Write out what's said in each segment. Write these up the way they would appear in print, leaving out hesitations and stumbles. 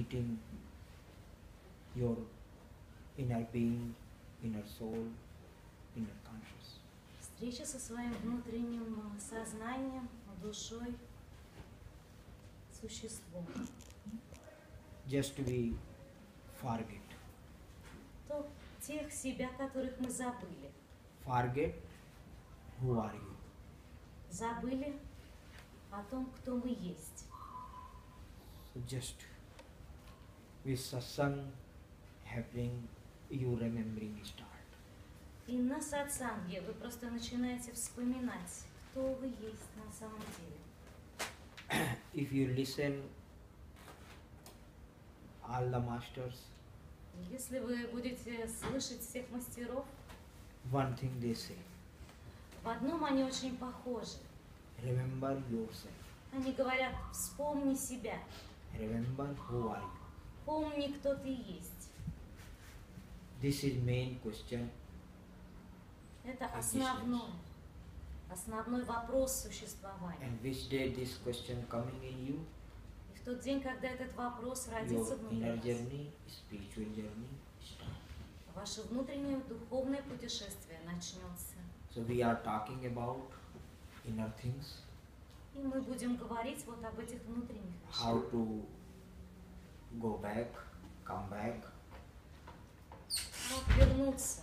meeting your inner being, inner soul, inner conscious. Встреча со своим внутренним сознанием, душой, существом. Just we forget. То тех себя, которых мы забыли. Forget who are you. Забыли о том, кто мы есть. So just with satsang happening, you remembering start. И на сатсанге вы просто начинаете вспоминать, кто вы есть на самом деле. If you listen all the masters, Если вы будете слышать всех мастеров, one thing they say, в одном они очень похожи. remember yourself. Они говорят, вспомни себя, Remember who are you. помни, кто ты есть. This is main question. Это основной вопрос существования. And which day this question coming in you, И в тот день, когда этот вопрос родится your внутри inner вас, journey, spiritual journey start. ваше внутреннее духовное путешествие начнется. So we are talking about inner things, И мы будем говорить вот об этих внутренних how вещах. to go back, come back. Как вернуться.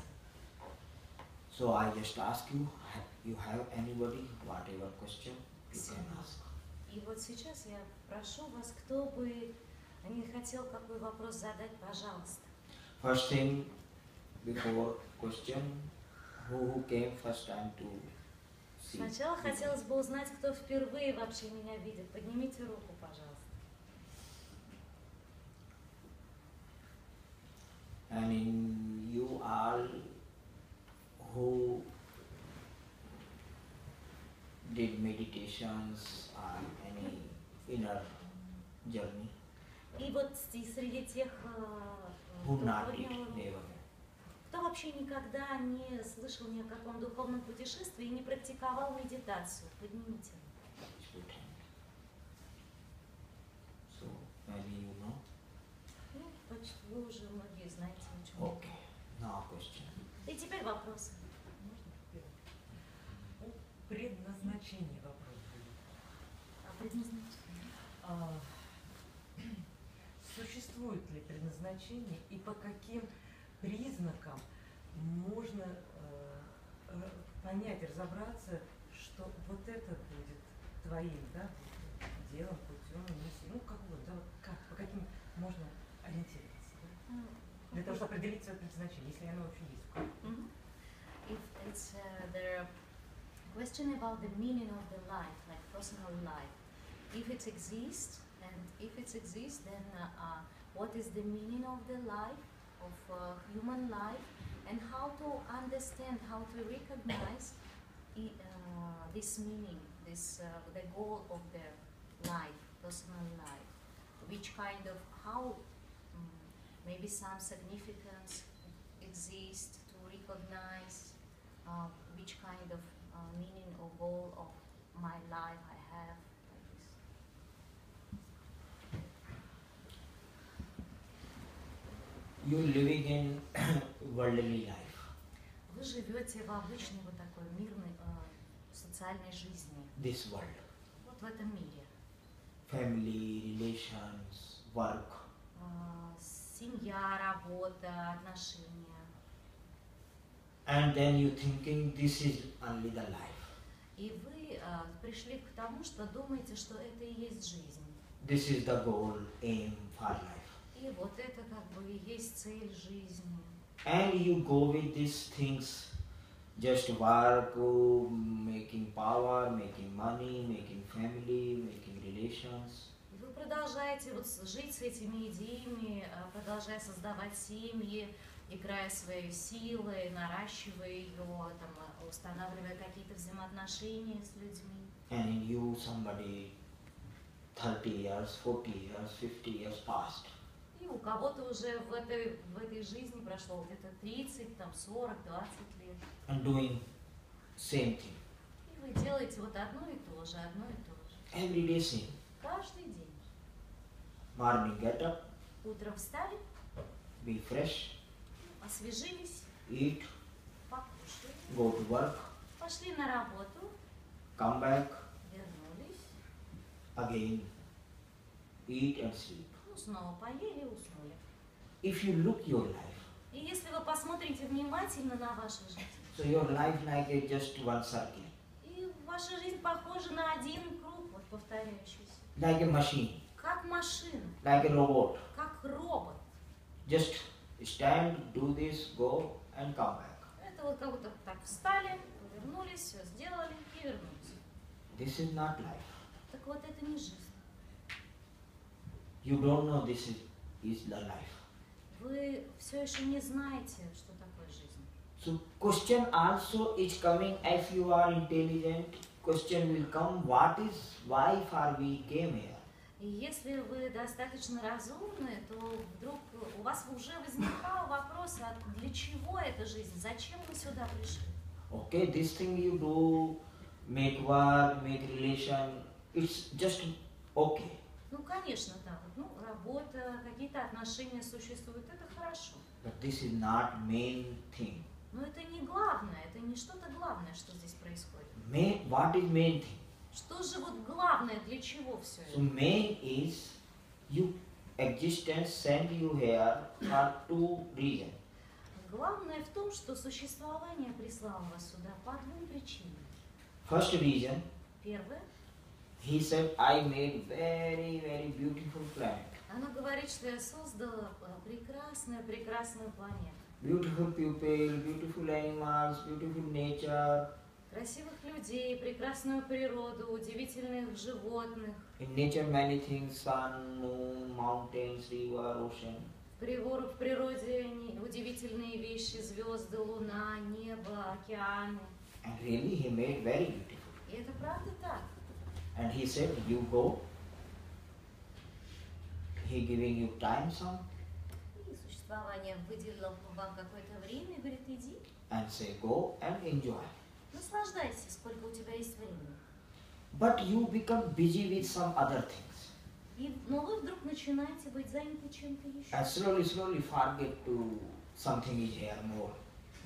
So I just ask you, you have anybody, whatever question, you can ask. И вот сейчас я прошу вас, кто бы не хотел какой вопрос задать, пожалуйста. First thing, before question, who came first time to see? Сначала хотелось бы узнать, кто впервые вообще меня видит. Поднимите руку, пожалуйста. And in you all who did meditations or any inner journey, И вот среди тех, who кто not did, поднял руку, never. кто вообще никогда не слышал ни о каком духовном путешествии и не практиковал медитацию, поднимите руку. It's good hand. So maybe you know. Ну, почти вы уже многие знаете, о чем. Okay. Now question. И теперь вопросы. Можно первый? О предназначении вопрос будет. А предназначение? Существует ли предназначение и по каким признакам можно понять, разобраться, что вот это будет твоим, да, делом, путем, миссией, ну как вот, да, вот как, по каким можно ориентироваться, да? Для того, чтобы определить свое предназначение, если оно вообще есть. If it's the question about the meaning of the life, like personal life, if it exists, and if it exists, then what is the meaning of the life, of human life, and how to understand, how to recognize this meaning, this the goal of the life, personal life, which kind of how maybe some significance exists to recognize which kind of meaning or goal of my life I have, like this. You living in worldly life. Вы живете в обычной вот такой мирной социальной жизни, This world. вот в этом мире. Family, relations, work. Семья, работа, отношения. And then you thinking this is only the life. И вы пришли к тому, что думаете, что это и есть жизнь. This is the goal, aim for life. И вот это как бы и есть цель жизни. And you go with these things, just work, making power, making money, making family, making relations. И вы продолжаете вот жить с этими идеями, продолжая создавать семьи, играя свои силы, наращивая ее, там, устанавливая какие-то взаимоотношения с людьми. And in you somebody 30 years, 40 years, 50 years past. И у кого-то уже в этой жизни прошло где-то 30, там, 40, 20 лет. And doing same thing. И вы делаете вот одно и то же. Every day same. Каждый день. Morning get up, Утром встали, be fresh, освежились, eat, покушали, go to work, пошли на работу, come back, вернулись, again, eat and sleep. ну, снова поели и уснули. If you look your life, И если вы посмотрите внимательно на вашу жизнь, so your life like a just one circle, и ваша жизнь похожа на один круг, вот повторяющийся, like a machine, как машина, like a robot. как робот. Just stand, do this, go and come back. Это вот как будто так встали, повернулись, все сделали и вернулись. This is not life. Так вот это не жизнь. You don't know this is the life. Вы все еще не знаете, что такое жизнь. So question also is coming if you are intelligent. Question will come, what is, why for we came here? И если вы достаточно разумны, то вдруг у вас уже возникал вопрос, а для чего эта жизнь, зачем вы сюда пришли? Okay, this thing you do, make work, make relation, it's just okay. Ну, конечно, да, вот, ну, работа, какие-то отношения существуют, это хорошо. But this is not main thing. Но это не главное, это не что-то главное, что здесь происходит. What is main thing? Что же вот главное, для чего все So это? main is you existence send you here for two reasons. Главное в том, что существование прислало вас сюда по двум причинам. First reason, Первое, he said, I made very, very beautiful planet. она говорит, что я создала прекрасную планету. Beautiful people, beautiful animals, beautiful nature. Красивых людей, прекрасную природу, удивительных животных. In nature many things, sun, moon, mountains, river, ocean. В природе удивительные вещи, звезды, луна, небо, океаны. And really he made very beautiful. И это правда так. And he said, you go. He giving you time some И существование выделило вам какое-то время, и говорит, иди, and say go and enjoy. наслаждайся, сколько у тебя есть времени. But you become busy with some other things. Но вы вдруг начинаете быть заняты чем-то еще. And slowly forget to something is here more.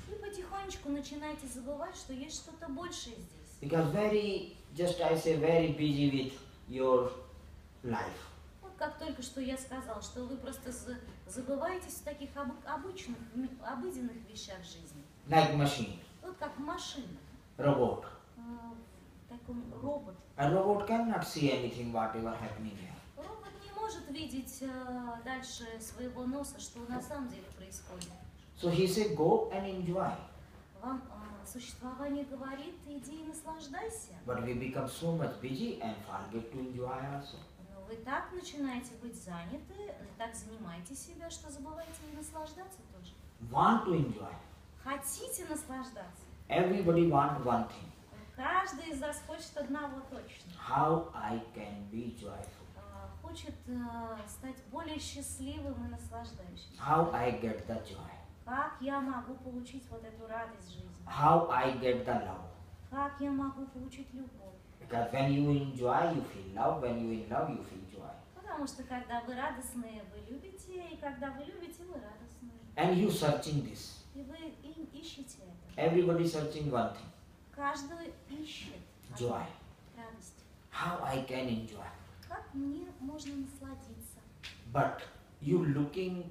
И потихонечку начинаете забывать, что есть что-то большее здесь. Because very busy with your life. Вот как только что я сказал, что вы просто забываетесь в таких обычных, обыденных вещах жизни. Like machine, Вот как машина, robot. такой робот. A robot cannot see anything whatever happening here. Робот не может видеть дальше своего носа, что на самом деле происходит. So he said go and enjoy. Вам существование говорит, иди и наслаждайся. But we become so much busy and forget to enjoy also. Но вы так начинаете быть заняты, так занимаете себя, что забываете и наслаждаться тоже. Want to enjoy. Хотите наслаждаться? Everybody want one thing. Каждый из вас хочет одного точно. How I can be joyful. Хочет стать более счастливым и наслаждающимся. How I get the joy. Как я могу получить вот эту радость жизни? How I get the love. Как я могу получить любовь? Because when you enjoy, you feel love. When you in love, you feel joy. Потому что когда вы радостные, вы любите, и когда вы любите, вы радостные. And you searching this. И вы ищете это. Everybody searching one thing. Каждый ищет Joy. радость. How I can enjoy. Как мне можно насладиться? But you looking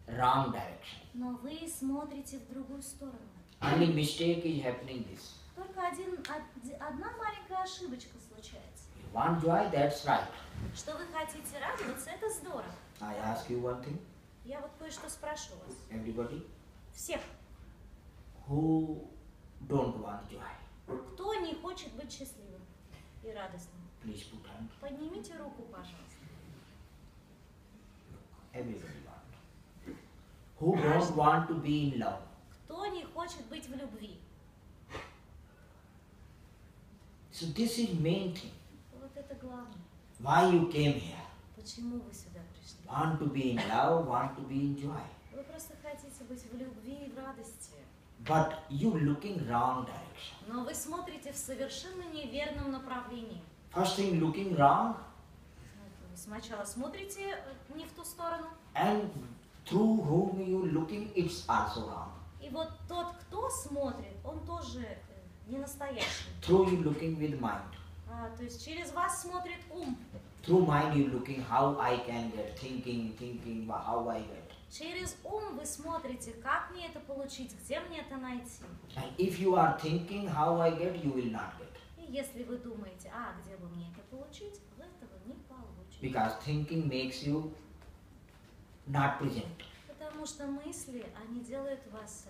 wrong direction. Но вы смотрите в другую сторону. Only mistake is happening this. Только одна маленькая ошибочка случается. You want joy, that's right. Что вы хотите радоваться, это здорово. I ask you one thing. Я вот кое-что спрошу вас. Everybody Всех. who don't want joy, Кто не хочет быть счастливым и радостным? please put hand. Поднимите руку, пожалуйста. Everybody want. Who don't want to be in love? Кто не хочет быть в любви? So this is main thing. Вот это главное. Why you came here? Почему вы сюда пришли? Want to be in love, want to be in joy. Вы просто хотите быть в любви и в радости. But you looking wrong direction. Но вы смотрите в совершенно неверном направлении. First thing looking wrong, Вы сначала смотрите не в ту сторону, And through whom you looking, it's also wrong. И вот тот, кто смотрит, он тоже не настоящий. Through you looking with mind. То есть через вас смотрит ум. Through mind you looking how I can get, thinking, how I get. Через ум вы смотрите, как мне это получить, где мне это найти. And if you are thinking how I get, you will not get. И если вы думаете, где бы мне это получить, вы этого не получите. Because thinking makes you not present. Потому что мысли, они делают вас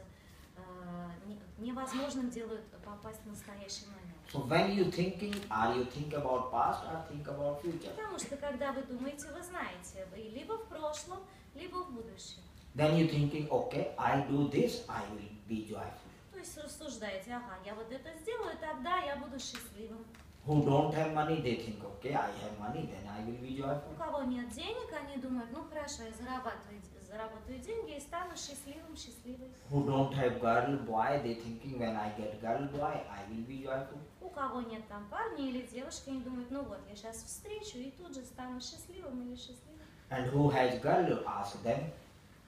невозможным, делают попасть в настоящий момент. So when you thinking, are you think about past or think about future? Потому что когда вы думаете, вы знаете, вы либо в прошлом, либо в будущем. Then you thinking, okay, I do this, I will be joyful. То есть рассуждаете, я вот это сделаю, тогда я буду счастливым. Who don't have money, they think, okay, I have money, then I will be joyful. У кого нет денег, они думают, хорошо, я заработаю деньги и стану счастливой. Who don't have girl, boy, they thinking, when I get girl, boy, I will be joyful. У кого нет там парня или девушки, они думают, я сейчас встречу и тут же стану счастливым или счастливой. And who has girl, ask them.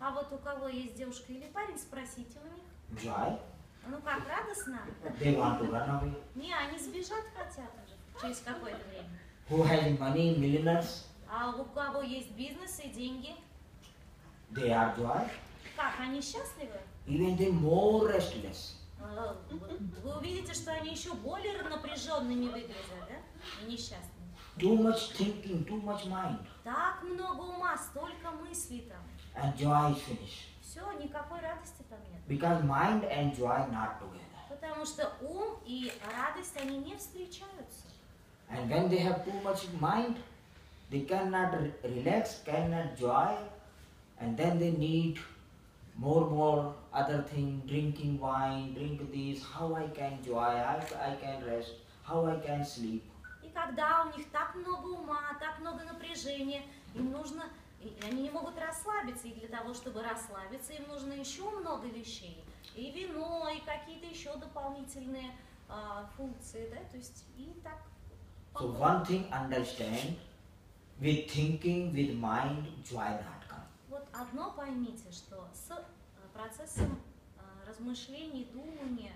А вот у кого есть девушка или парень, спросите у них. Joy? Как радостно. They want to run away. Не, они сбежать хотят уже через какое-то время. Who has money, millionaires? А у кого есть бизнес и деньги, They are joy. как, они счастливы? Even they more restless. Вы увидите, что они еще более напряженными выглядят, да? И несчастными. Too much thinking, too much mind. Так много ума, столько мыслей там. And joy is finished. Все, никакой радости там нет. Because mind and joy not together. Потому что ум и радость, они не встречаются. And when they have too much mind, they cannot relax, cannot joy, and then they need more other thing, drinking wine, drink this, how I can joy, I can rest, how I can sleep. И когда у них так много ума, так много напряжения, им нужно, и они не могут расслабиться, и для того, чтобы расслабиться, им нужно еще много вещей. И вино, и какие-то еще дополнительные функции, да, то есть и так. So one thing understand, with thinking, with mind, joy not come. Вот одно поймите, что с процессом размышлений, думания,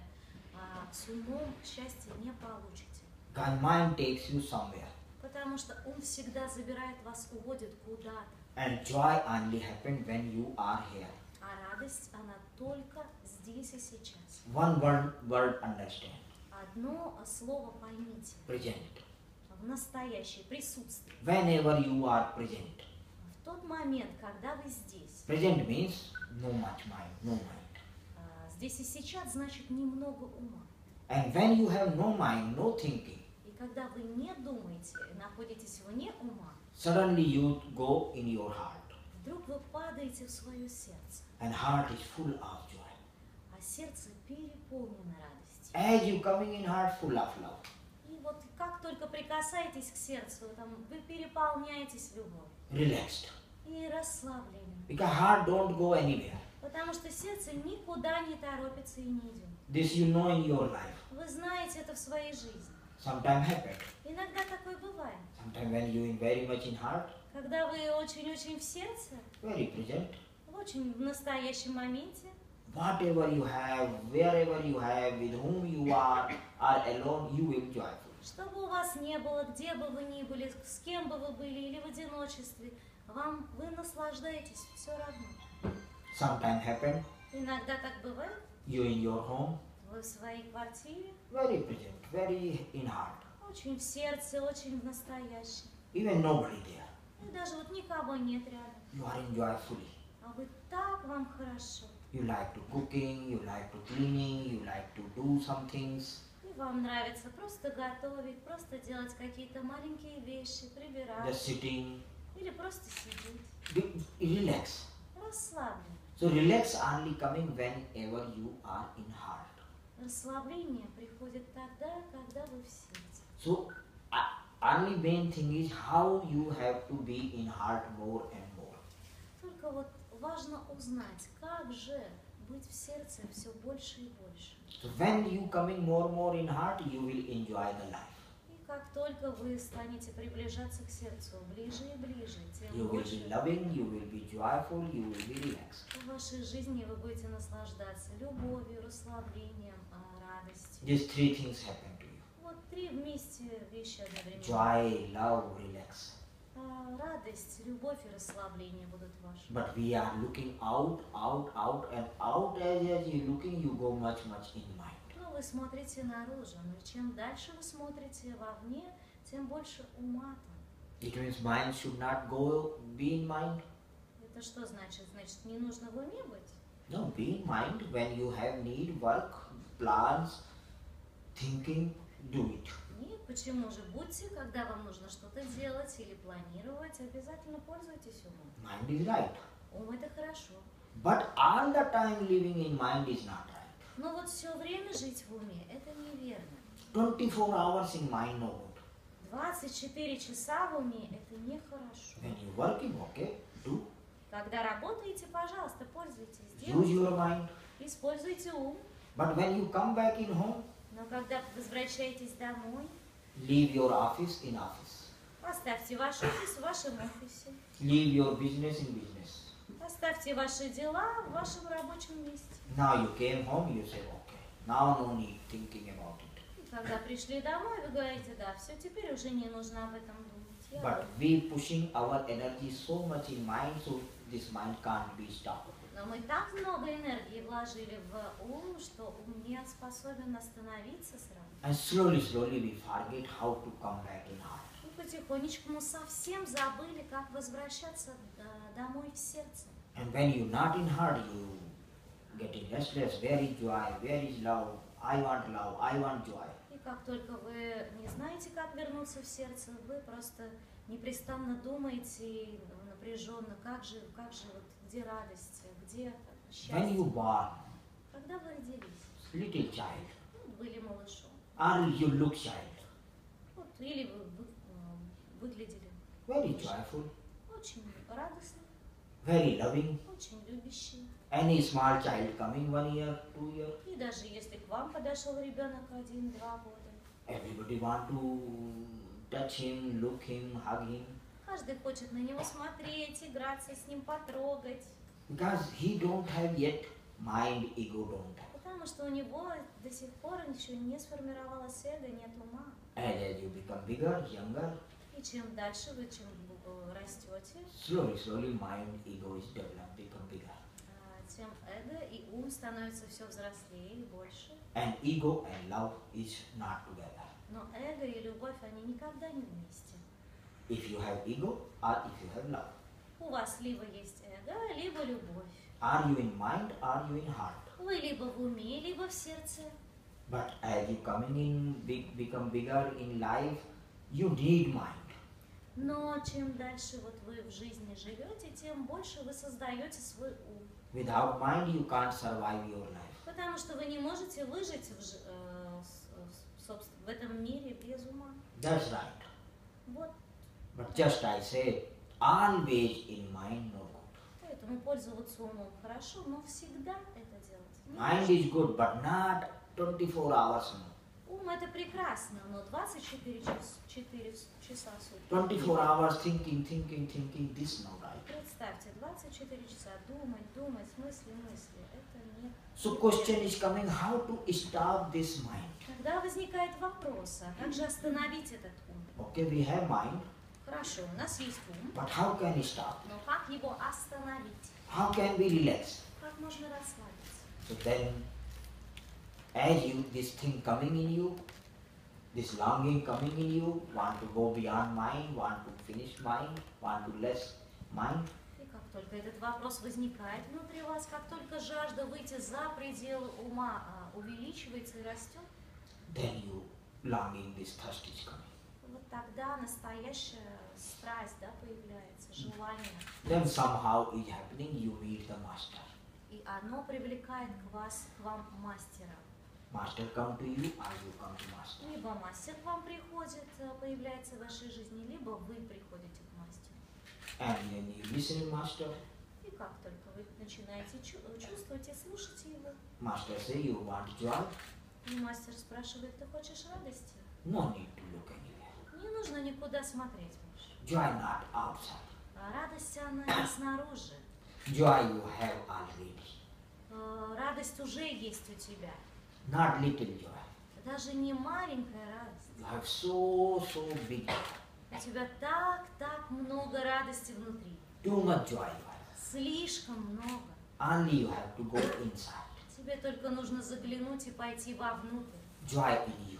с умом счастья не получите. Because mind takes you somewhere. Потому что ум всегда забирает вас, уводит куда-то. And joy only happens when you are here. А радость, она только здесь и сейчас. One word understand. Одно слово поймите. Present. В настоящее присутствие. Whenever you are present. В тот момент, когда вы здесь. Present means no much mind, no mind. Здесь и сейчас значит немного ума. And when you have no mind, no thinking, И когда вы не думаете, находитесь вне ума, suddenly you go in your heart. вдруг вы падаете в свое сердце. And heart is full of joy. А сердце переполнено радостью. As you coming in heart full of love. И вот как только прикасаетесь к сердцу, вы переполняетесь любовью. Relaxed. И расслаблением. Because heart don't go anywhere. Потому что сердце никуда не торопится и не идет. This you know in your life. Вы знаете это в своей жизни. Sometimes happen. Иногда такое бывает. Sometimes when you in very much in heart, Когда вы очень-очень в сердце, very present. очень в настоящем моменте, Whatever you have, wherever you have, with whom you are alone, you will joyful. что бы у вас ни было, где бы вы ни были, с кем бы вы были или в одиночестве, вы наслаждаетесь все равно. Sometimes happen, Иногда так бывает. you in your home, Вы в своей квартире, very present, very in heart. очень в сердце, очень в настоящем. Even nobody there. И даже вот никого нет рядом. You are in joyfully. А вы так вам хорошо. You like to cooking, you like to cleaning, you like to do some things. И вам нравится просто готовить, просто делать какие-то маленькие вещи, прибирать. Just sitting, Или просто сидеть. relax. Расслаблен. So relax only coming whenever you are in heart. Расслабление приходит тогда, когда вы в сердце. So only main thing is how you have to be in heart more and more. Только вот важно узнать, как же быть в сердце все больше и больше. So when you coming more in heart, you will enjoy the life. И как только вы станете приближаться к сердцу ближе и ближе, тем You will больше be loving, you will be joyful, you will be relaxed. в вашей жизни вы будете наслаждаться любовью, расслаблением, радостью. These three things happen to you. Вот три вместе вещи одновременно. Joy, love, relax. Радость, любовь и расслабление будут ваши. But we are looking out, and out as you're looking, you go much in mind. Но вы смотрите наружу, но чем дальше вы смотрите вовне, тем больше ума там. It means mind should not be in mind. Это что значит? Значит, не нужно в уме быть? No, be in mind when you have need, work, plans, thinking, do it. Нет, почему же? Будьте, когда вам нужно что-то делать или планировать, обязательно пользуйтесь умом. Mind is right. Ум это хорошо. But all the time living in mind is not right. Но вот все время жить в уме это неверно. 24 hours in mind, no good. 24 часа в уме это нехорошо. When you're working, okay, do. Когда работаете, пожалуйста, пользуйтесь, Use делайте, your mind. используйте ум. But when you come back in home, Но когда возвращаетесь домой, leave your office in office. оставьте ваш офис в вашем офисе. Leave your business in business. Оставьте ваши дела в вашем рабочем месте. Now you came home, you say, okay, now no need thinking about it. И когда пришли домой, вы говорите, да, все, теперь уже не нужно об этом думать. Я But we pushing our energy so much in mind, so this mind can't be stopped. Но мы так много энергии вложили в ум, что ум не способен остановиться сразу. And slowly we forget how to come back in heart. И потихонечку мы совсем забыли, как возвращаться домой в сердце. And when you're not in heart, you getting restless. Where is joy? Where is love? I want joy. И как только вы не знаете, как вернуться в сердце, вы просто непрестанно думаете напряженно, как же, вот, где радость, где When счастье. you born, Когда вы родились, little child, были малышом, or you look child, вот, или вы выглядели very joyful, очень радостно, very loving. очень любящий. Any small child coming 1 year, 2 year, И даже если к вам подошел ребенок 1-2 года, everybody want to touch him, look him, hug him, каждый хочет на него смотреть, играться с ним, потрогать, because he don't have yet mind, ego don't have. потому что у него до сих пор еще не сформировалось эго, нет ума. As you become bigger, younger, И чем дальше вы, чем растете, slowly mind, ego is developed, become bigger. тем эго и ум становятся все взрослее и больше. And ego and love is not together. Но эго и любовь, они никогда не вместе. If you have ego or if you have love. У вас либо есть эго, либо любовь. Are you in mind, are you in heart? Вы либо в уме, либо в сердце. But as you coming in, become bigger in life, you need mind. Но чем дальше вот вы в жизни живете, тем больше вы создаете свой ум. Without mind, you can't survive your life. Потому что вы не можете выжить в этом мире без ума. That's right. Вот. But just I say, always in mind, no good. Поэтому пользоваться умом хорошо, но всегда это делать не Mind нужно. is good, but not 24 hours. No. Ум это прекрасно, но 24 часа в сутки. 24 hours thinking, this no right. Представьте, 24 часа думать, мысли. Это не... So question is coming, how to stop this mind? Тогда возникает вопрос, а как же остановить этот ум? Okay, we have mind, Хорошо, у нас есть ум, but how can we stop? но как его остановить? How can we relax? Как можно расслабиться? So then, as you, this thing coming in you, this longing coming in you, want to go beyond mind, want to finish mind, want to less mind, И как только этот вопрос возникает внутри вас, как только жажда выйти за пределы ума увеличивается и растет, then you longing, this thirst is coming. вот тогда настоящая страсть, да, появляется, желание. Then somehow is happening, you meet the master. И оно привлекает к вам мастера. Master come to you or you come to master. Либо мастер к вам приходит, появляется в вашей жизни, либо вы приходите к мастеру. And when you listen master, И как только вы начинаете чувствовать и слушать его, master say you want joy, и мастер спрашивает, ты хочешь радости? no need to look anywhere. нужно никуда смотреть больше. Joy not outside. А радость, она не снаружи. Joy you have already. Радость уже есть у тебя. Not little joy. Даже не маленькая радость. You have so big joy. У тебя так много радости внутри. Too much joy you have. Слишком много. Only you have to go inside. Тебе только нужно заглянуть и пойти вовнутрь. Joy in you.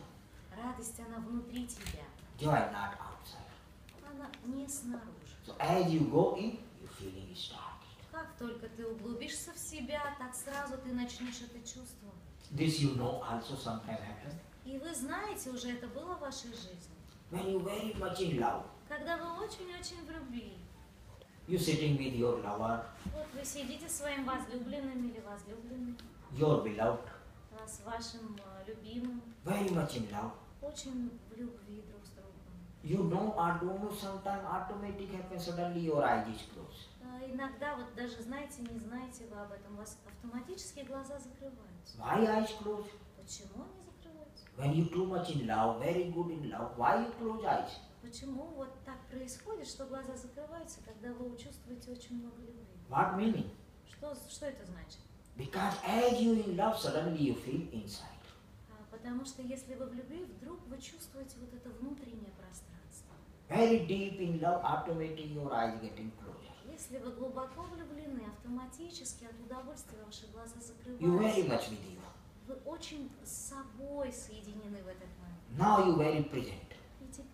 Радость, она внутри тебя. Joy not outside. Она не снаружи. So as you go in, your feeling is started. Как только ты углубишься в себя, так сразу ты начнешь это чувствовать. This you know also sometimes happen. И вы знаете, уже это было в вашей жизни. When you very much in love, Когда вы очень-очень в любви. you sitting with your lover, Вот вы сидите с своим возлюбленным или возлюбленным, your beloved, с вашим любимым, very much in love. очень в любви друг с другом. You know or don't know, sometimes automatic happens, suddenly your eyes is closed. Иногда, вот даже знаете, не знаете вы об этом, у вас автоматически глаза закрываются. Why eyes closed? Почему они закрываются? When you too much in love, very good in love, why you close eyes? Почему вот так происходит, что глаза закрываются, когда вы чувствуете очень много любви? What meaning? Что это значит? Because as you in love, suddenly you feel inside. Потому что если вы в любви, вдруг вы чувствуете вот это внутреннее пространство. Very deep in love, automatically your eyes getting closer. Если вы глубоко влюблены, автоматически от удовольствия ваши глаза You very закрываются. much with you. Вы очень с собой соединены в этот момент. Now you very present.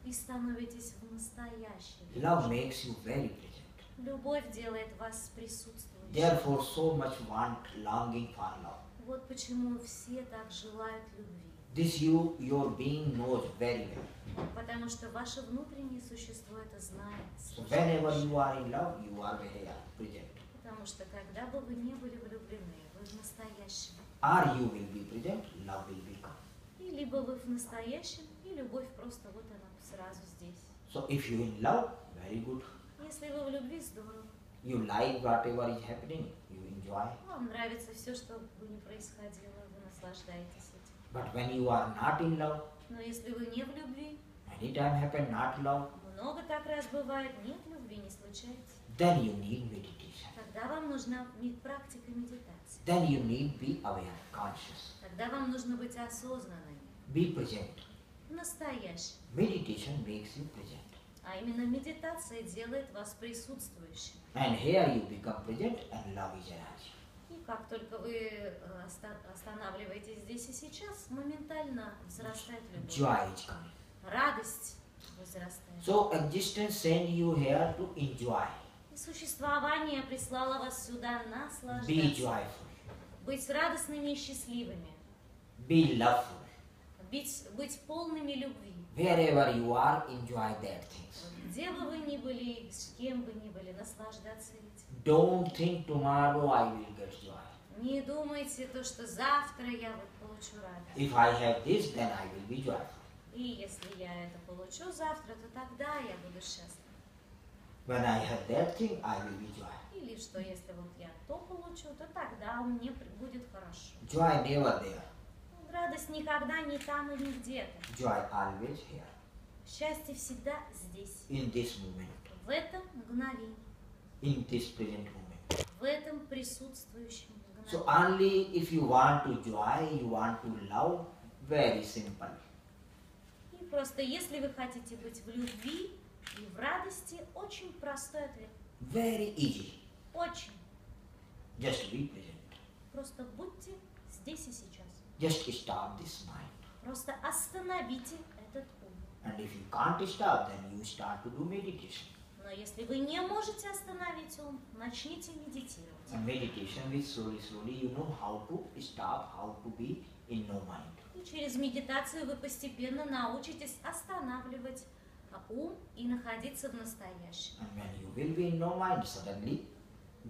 И становитесь в настоящем. Love makes you very present. Любовь делает вас присутствующим. Therefore, so much want, longing for love. Вот почему все так желают любви. This your being knows very well. Потому что ваше внутреннее существо это знает. So whenever you are in love, you are very present. Потому что когда бы вы не были влюблены, вы в настоящем. Or you will be present, love will be come. И либо вы в настоящем, и любовь просто вот она сразу здесь. So if you in love, very good. Если вы в любви, здорово. You like whatever is happening, you enjoy. Вам нравится все, что бы ни происходило, вы наслаждаетесь этим. But when you are not in love, Но если вы не в любви, many time happen not love, много так раз бывает, нет любви, не случается. then you need meditation. Тогда вам нужна практика медитации. Then you need be aware, conscious. Тогда вам нужно быть осознанными, Be present. настоящим. Meditation makes you present. А именно медитация делает вас присутствующим. And here you become present and love is arising. И как только вы останавливаетесь здесь и сейчас, моментально взрастает любовь. Joy is coming. Радость возрастает. So existence send you here to enjoy. И существование прислало вас сюда Be наслаждаться. joyful. Быть радостными и счастливыми. Be loveful. Быть полными любви. Wherever you are, enjoy that things. Где бы вы ни были, с кем бы ни были, наслаждаться этим. Don't think tomorrow I will get joy. Не думайте то, что завтра я вот получу радость. If I have this, then I will be joyful. И если я это получу завтра, то тогда я буду счастлива. When I have that thing, I will be joyful. Или что если вот я то получу, то тогда мне будет хорошо. Joy never there. Радость никогда не там и не где-то. Joy always here. Счастье всегда здесь, In this moment. в этом мгновении, In this present moment. в этом присутствующем So мгновении. only if you want to joy, you want to love, very simple. И просто если вы хотите быть в любви и в радости, очень простой ответ. Very easy. Очень. Just be present. Просто будьте здесь и сейчас. Just stop this mind. Просто остановите этот ум. And if you can't stop, then you start to do meditation. Но если вы не можете остановить ум, начните медитировать. And meditation with slowly, you know how to stop, how to be in no mind. И через медитацию вы постепенно научитесь останавливать ум и находиться в настоящем. And when you will be in no mind, suddenly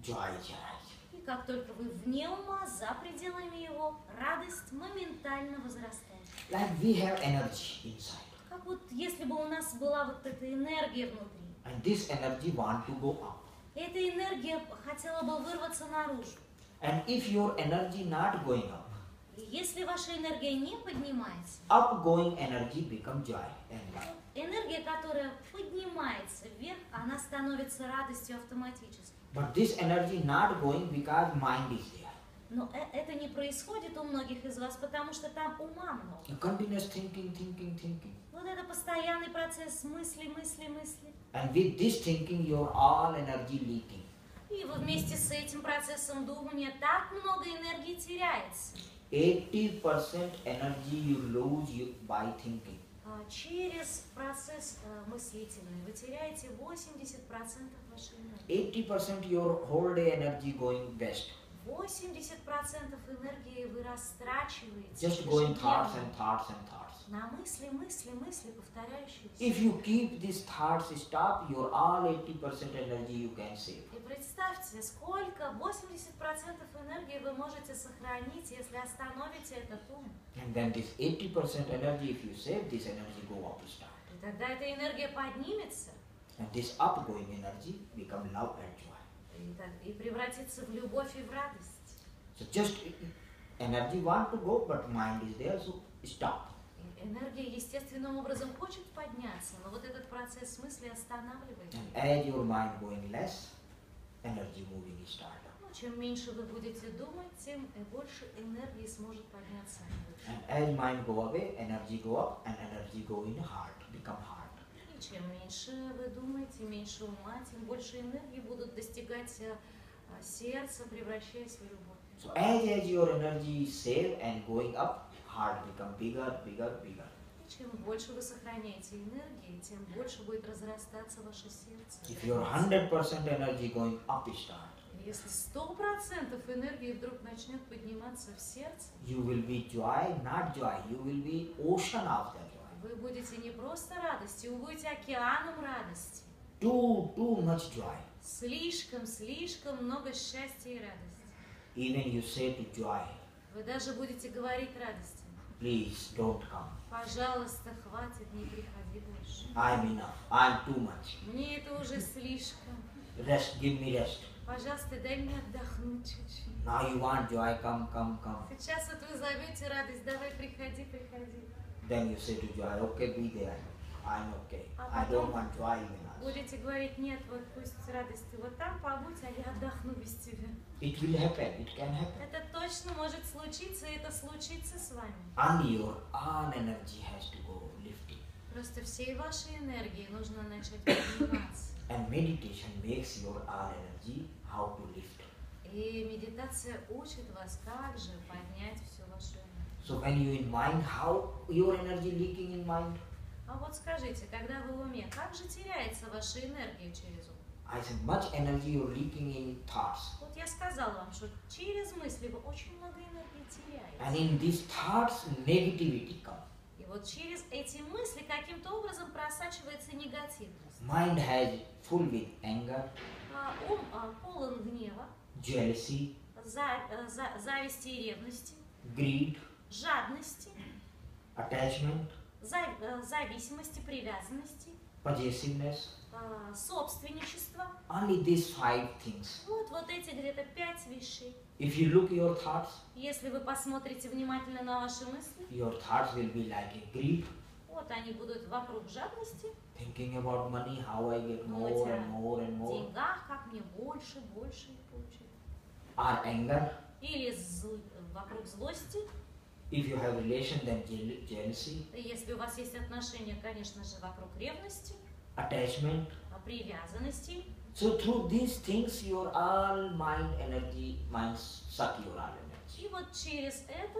joy is arising. И как только вы вне ума, за пределами его, радость моментально возрастает. Like we have energy inside. Как вот если бы у нас была вот эта энергия внутри. And this energy want to go up. И эта энергия хотела бы вырваться наружу. And if your energy not going up, И если ваша энергия не поднимается, upgoing energy become joy and love. энергия, которая поднимается вверх, она становится радостью автоматически. But this energy not going because mind is there. Но это не происходит у многих из вас, потому что там ума много. You continuous thinking. Вот это постоянный процесс мысли. And with this thinking, your all energy leaking. И вот вместе с этим процессом думания так много энергии теряется. 80% energy you lose by thinking. Через процесс мыслительный вы теряете 80% вашей энергии. 80% your whole day energy going west. 80% энергии вы растрачиваете Just going thoughts ежедневно and thoughts and thoughts. на мысли, повторяющиеся. If you keep these thoughts stop, your all 80% energy you can save. И представьте, сколько 80% энергии вы можете сохранить, если остановите этот ум. And then this 80% energy, if you save, this energy go up start. И тогда эта энергия поднимется And this upgoing energy become love and joy. и превратится в любовь и в радость. So just energy want to go, but mind is there, so stop. Энергия естественным образом хочет подняться, но вот этот процесс мысли останавливает. And as your mind going less, energy moving start. Ну, чем меньше вы будете думать, тем больше энергии сможет подняться. And as mind go away, energy go up, and energy go in heart, become heart. И чем меньше вы думаете, меньше ума, тем больше энергии будут достигать сердца, превращаясь в любовь. So as your energy save and going up, heart become bigger. И чем больше вы сохраняете энергии, тем больше будет разрастаться ваше сердце. If your 100% energy going up start, Если 100% энергии вдруг начнет подниматься в сердце, you will be joy, not joy. You will be ocean of the joy. вы будете не просто радостью, вы будете океаном радости. Too much joy. Слишком много счастья и радости. Even you say to joy, Вы даже будете говорить радости. please don't come. Пожалуйста, хватит, не приходи больше. I'm enough. I'm too much. Мне это уже слишком. Rest, give me rest. Пожалуйста, дай мне отдохнуть чуть-чуть. Now you want joy, come. Сейчас вот вы зовете радость, давай приходи. Then you say to joy, okay, be there. I'm okay. А I don't потом want joy even us. будете говорить, нет, вот пусть радость ты вот там побудь, а я отдохну без тебя. It will happen. It can happen. Это точно может случиться, и это случится с вами. And your own energy has to go lifting. Просто всей вашей энергии нужно начать подниматься. And meditation makes your own energy how to lift. И медитация учит вас, как же поднять всю вашу энергию. So when you in mind, how your energy leaking in mind? А вот скажите, когда вы в уме, как же теряется ваша энергия через ум? I said much energy you're leaking in thoughts. Вот я сказала вам, что через мысли вы очень много энергии And теряете. in these thoughts, negativity comes. И вот через эти мысли каким-то образом просачивается негативность. Mind has full with anger, Ум полон гнева, jealousy, зависти и ревности, greed, жадности, attachment, зависимости, привязанности, possessiveness. собственничества. Only these 5 things. Вот эти где-то 5 вещей. If you look your thoughts, Если вы посмотрите внимательно на ваши мысли, your thoughts will be like a greed, вот они будут вокруг жадности, thinking about money, how I get more and more and more. деньгах, как мне больше их получить. Or anger. Или вокруг злости. If you have relation, then jealousy, Если у вас есть отношения, конечно же, вокруг ревности, attachment. привязанности. So through these things, your all mind suck your all energy. И вот через это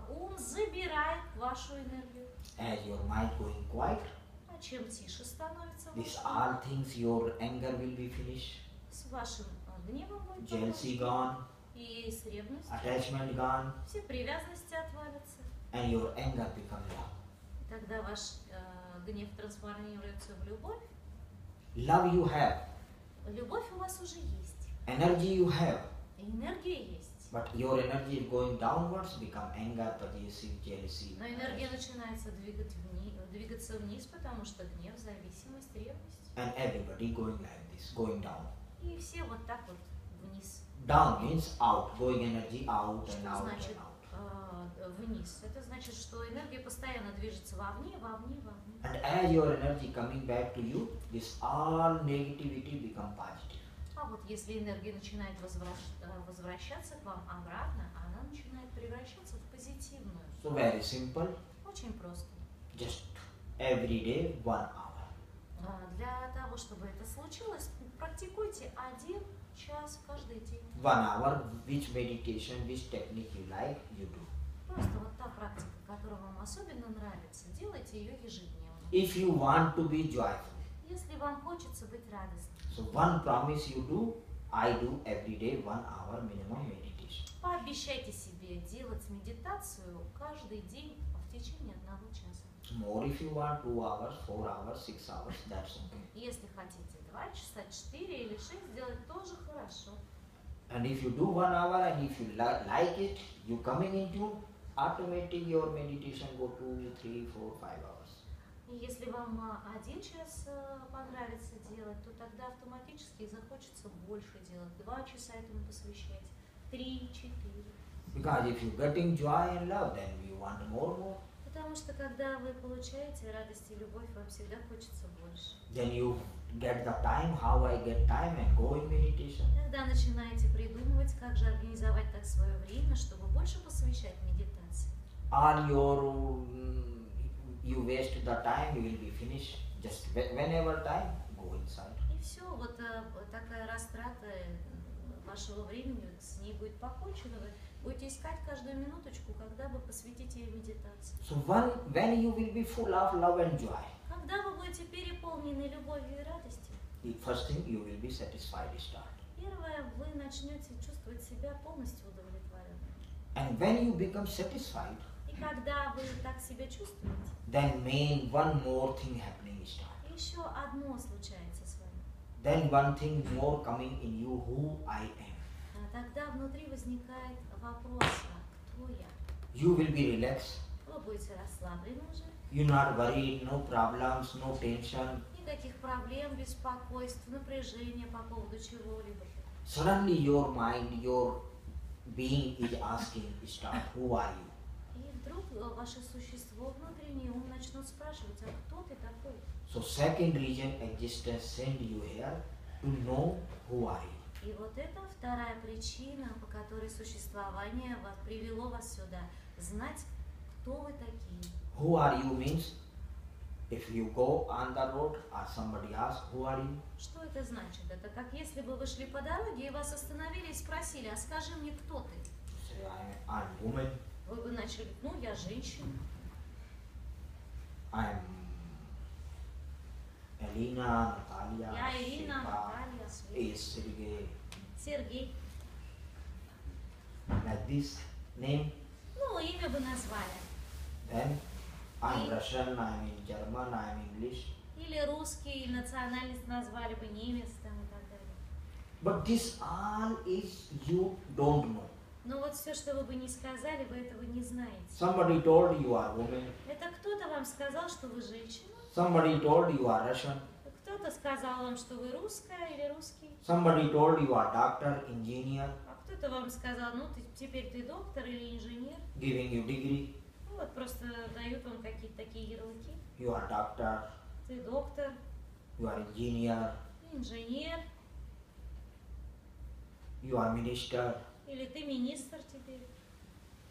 ум забирает вашу энергию. As your mind going quiet, А чем тише становится these ваш all ум, things, your anger will be finished, с вашим гневом будет jealousy покончено, gone, и с ревностью. attachment gone, Все привязанности отвалятся. and your anger become love. И тогда ваш гнев трансформируется в любовь. Love you have, Любовь у вас уже есть. energy you have, И энергия есть. but your energy is going downwards, become anger, possessive, jealousy. Но энергия начинается двигаться вниз, потому что гнев, зависимость, ревность. And everybody going like this, going down. И все вот так вот вниз. Down means out, going energy out and Что out значит and out. вниз? Это значит, что энергия постоянно движется вовне, вовне, вовне. And as your energy coming back to you, this all negativity become positive. А вот если энергия начинает возвращаться к вам обратно, она начинает превращаться в позитивную. So very simple, Очень просто. just every day 1 hour. Для того, чтобы это случилось, практикуйте 1 час каждый день. 1 hour, which meditation, which technique you like, you do. Просто вот та практика, которая вам особенно нравится, делайте ее ежедневно. If you want to be joyful, Если вам хочется быть радостным, so one promise you do, I do every day 1 hour minimum meditation. пообещайте себе делать медитацию каждый день в течение 1 часа. More if you want 2 hours, 4 hours, 6 hours, that's okay. Если хотите 2 часа, 4 или 6 сделать, тоже хорошо. And if you do 1 hour and if you like it, you coming into automatic your meditation go 2, 3, 4, 5 hours. И если вам 1 час понравится делать, то тогда автоматически захочется больше делать. 2 часа этому посвящать, 3, 4. Because if you getting joy and love, then you want more. Потому что когда вы получаете радость и любовь, вам всегда хочется больше. Then you get the time, how I get time and go in meditation. Когда начинаете придумывать, как же организовать так свое время, чтобы больше посвящать медитации. All your, you waste the time, you will be finished. Just whenever time, go inside. И все, вот такая растрата вашего времени, с ней будет покончено. Вы будете искать каждую минуточку, когда вы посвятите ей медитации. So when you will be full of love and joy, Когда вы будете переполнены любовью и радостью, the first thing you will be satisfied start. первое, вы начнете чувствовать себя полностью удовлетворенным. And when you become satisfied, И когда вы так себя чувствуете, then one more thing happening start. еще одно случается с вами. Then one thing more coming in you, who I am. Тогда внутри возникает вопрос, кто я? You will be relaxed. Вы будете расслаблены уже. You're not worried, no problems, no tension. Никаких проблем, беспокойств, напряжения по поводу чего-либо. Suddenly your mind, your being is asking, start, who are you? И вдруг ваше существо внутреннее, ум начнет спрашивать, а кто ты такой? So second reason existence send you here to know who are you. И вот это вторая причина, по которой существование привело вас сюда. Знать, кто вы такие. Who are you means, if you go on the road or somebody asks, who are you? Что это значит? Это как если бы вы шли по дороге и вас остановили и спросили, а скажи мне, кто ты? Say, I'm woman, Вы бы начали, ну, я женщина. I'm Elena, Natalia, Я Ирина, Shilpa, Наталья, Света, Sergey, Сергей. like this name. Ну, имя бы назвали. Then I'm И- Russian, I'm in German, I'm English. Или русский, или национальность назвали бы немец там и так далее. But this all is you don't know. Но вот все, что вы бы не сказали, вы этого не знаете. Somebody told you are woman. Это кто-то вам сказал, что вы женщина, Somebody told you are Russian. кто-то сказал вам, что вы русская или русский, Somebody told you are doctor, engineer, а кто-то вам сказал, ну теперь ты доктор или инженер. giving you degree. Ну вот просто дают вам какие-то такие ярлыки. You are doctor, Ты доктор, you are engineer, ты инженер, you are minister. или ты министр теперь.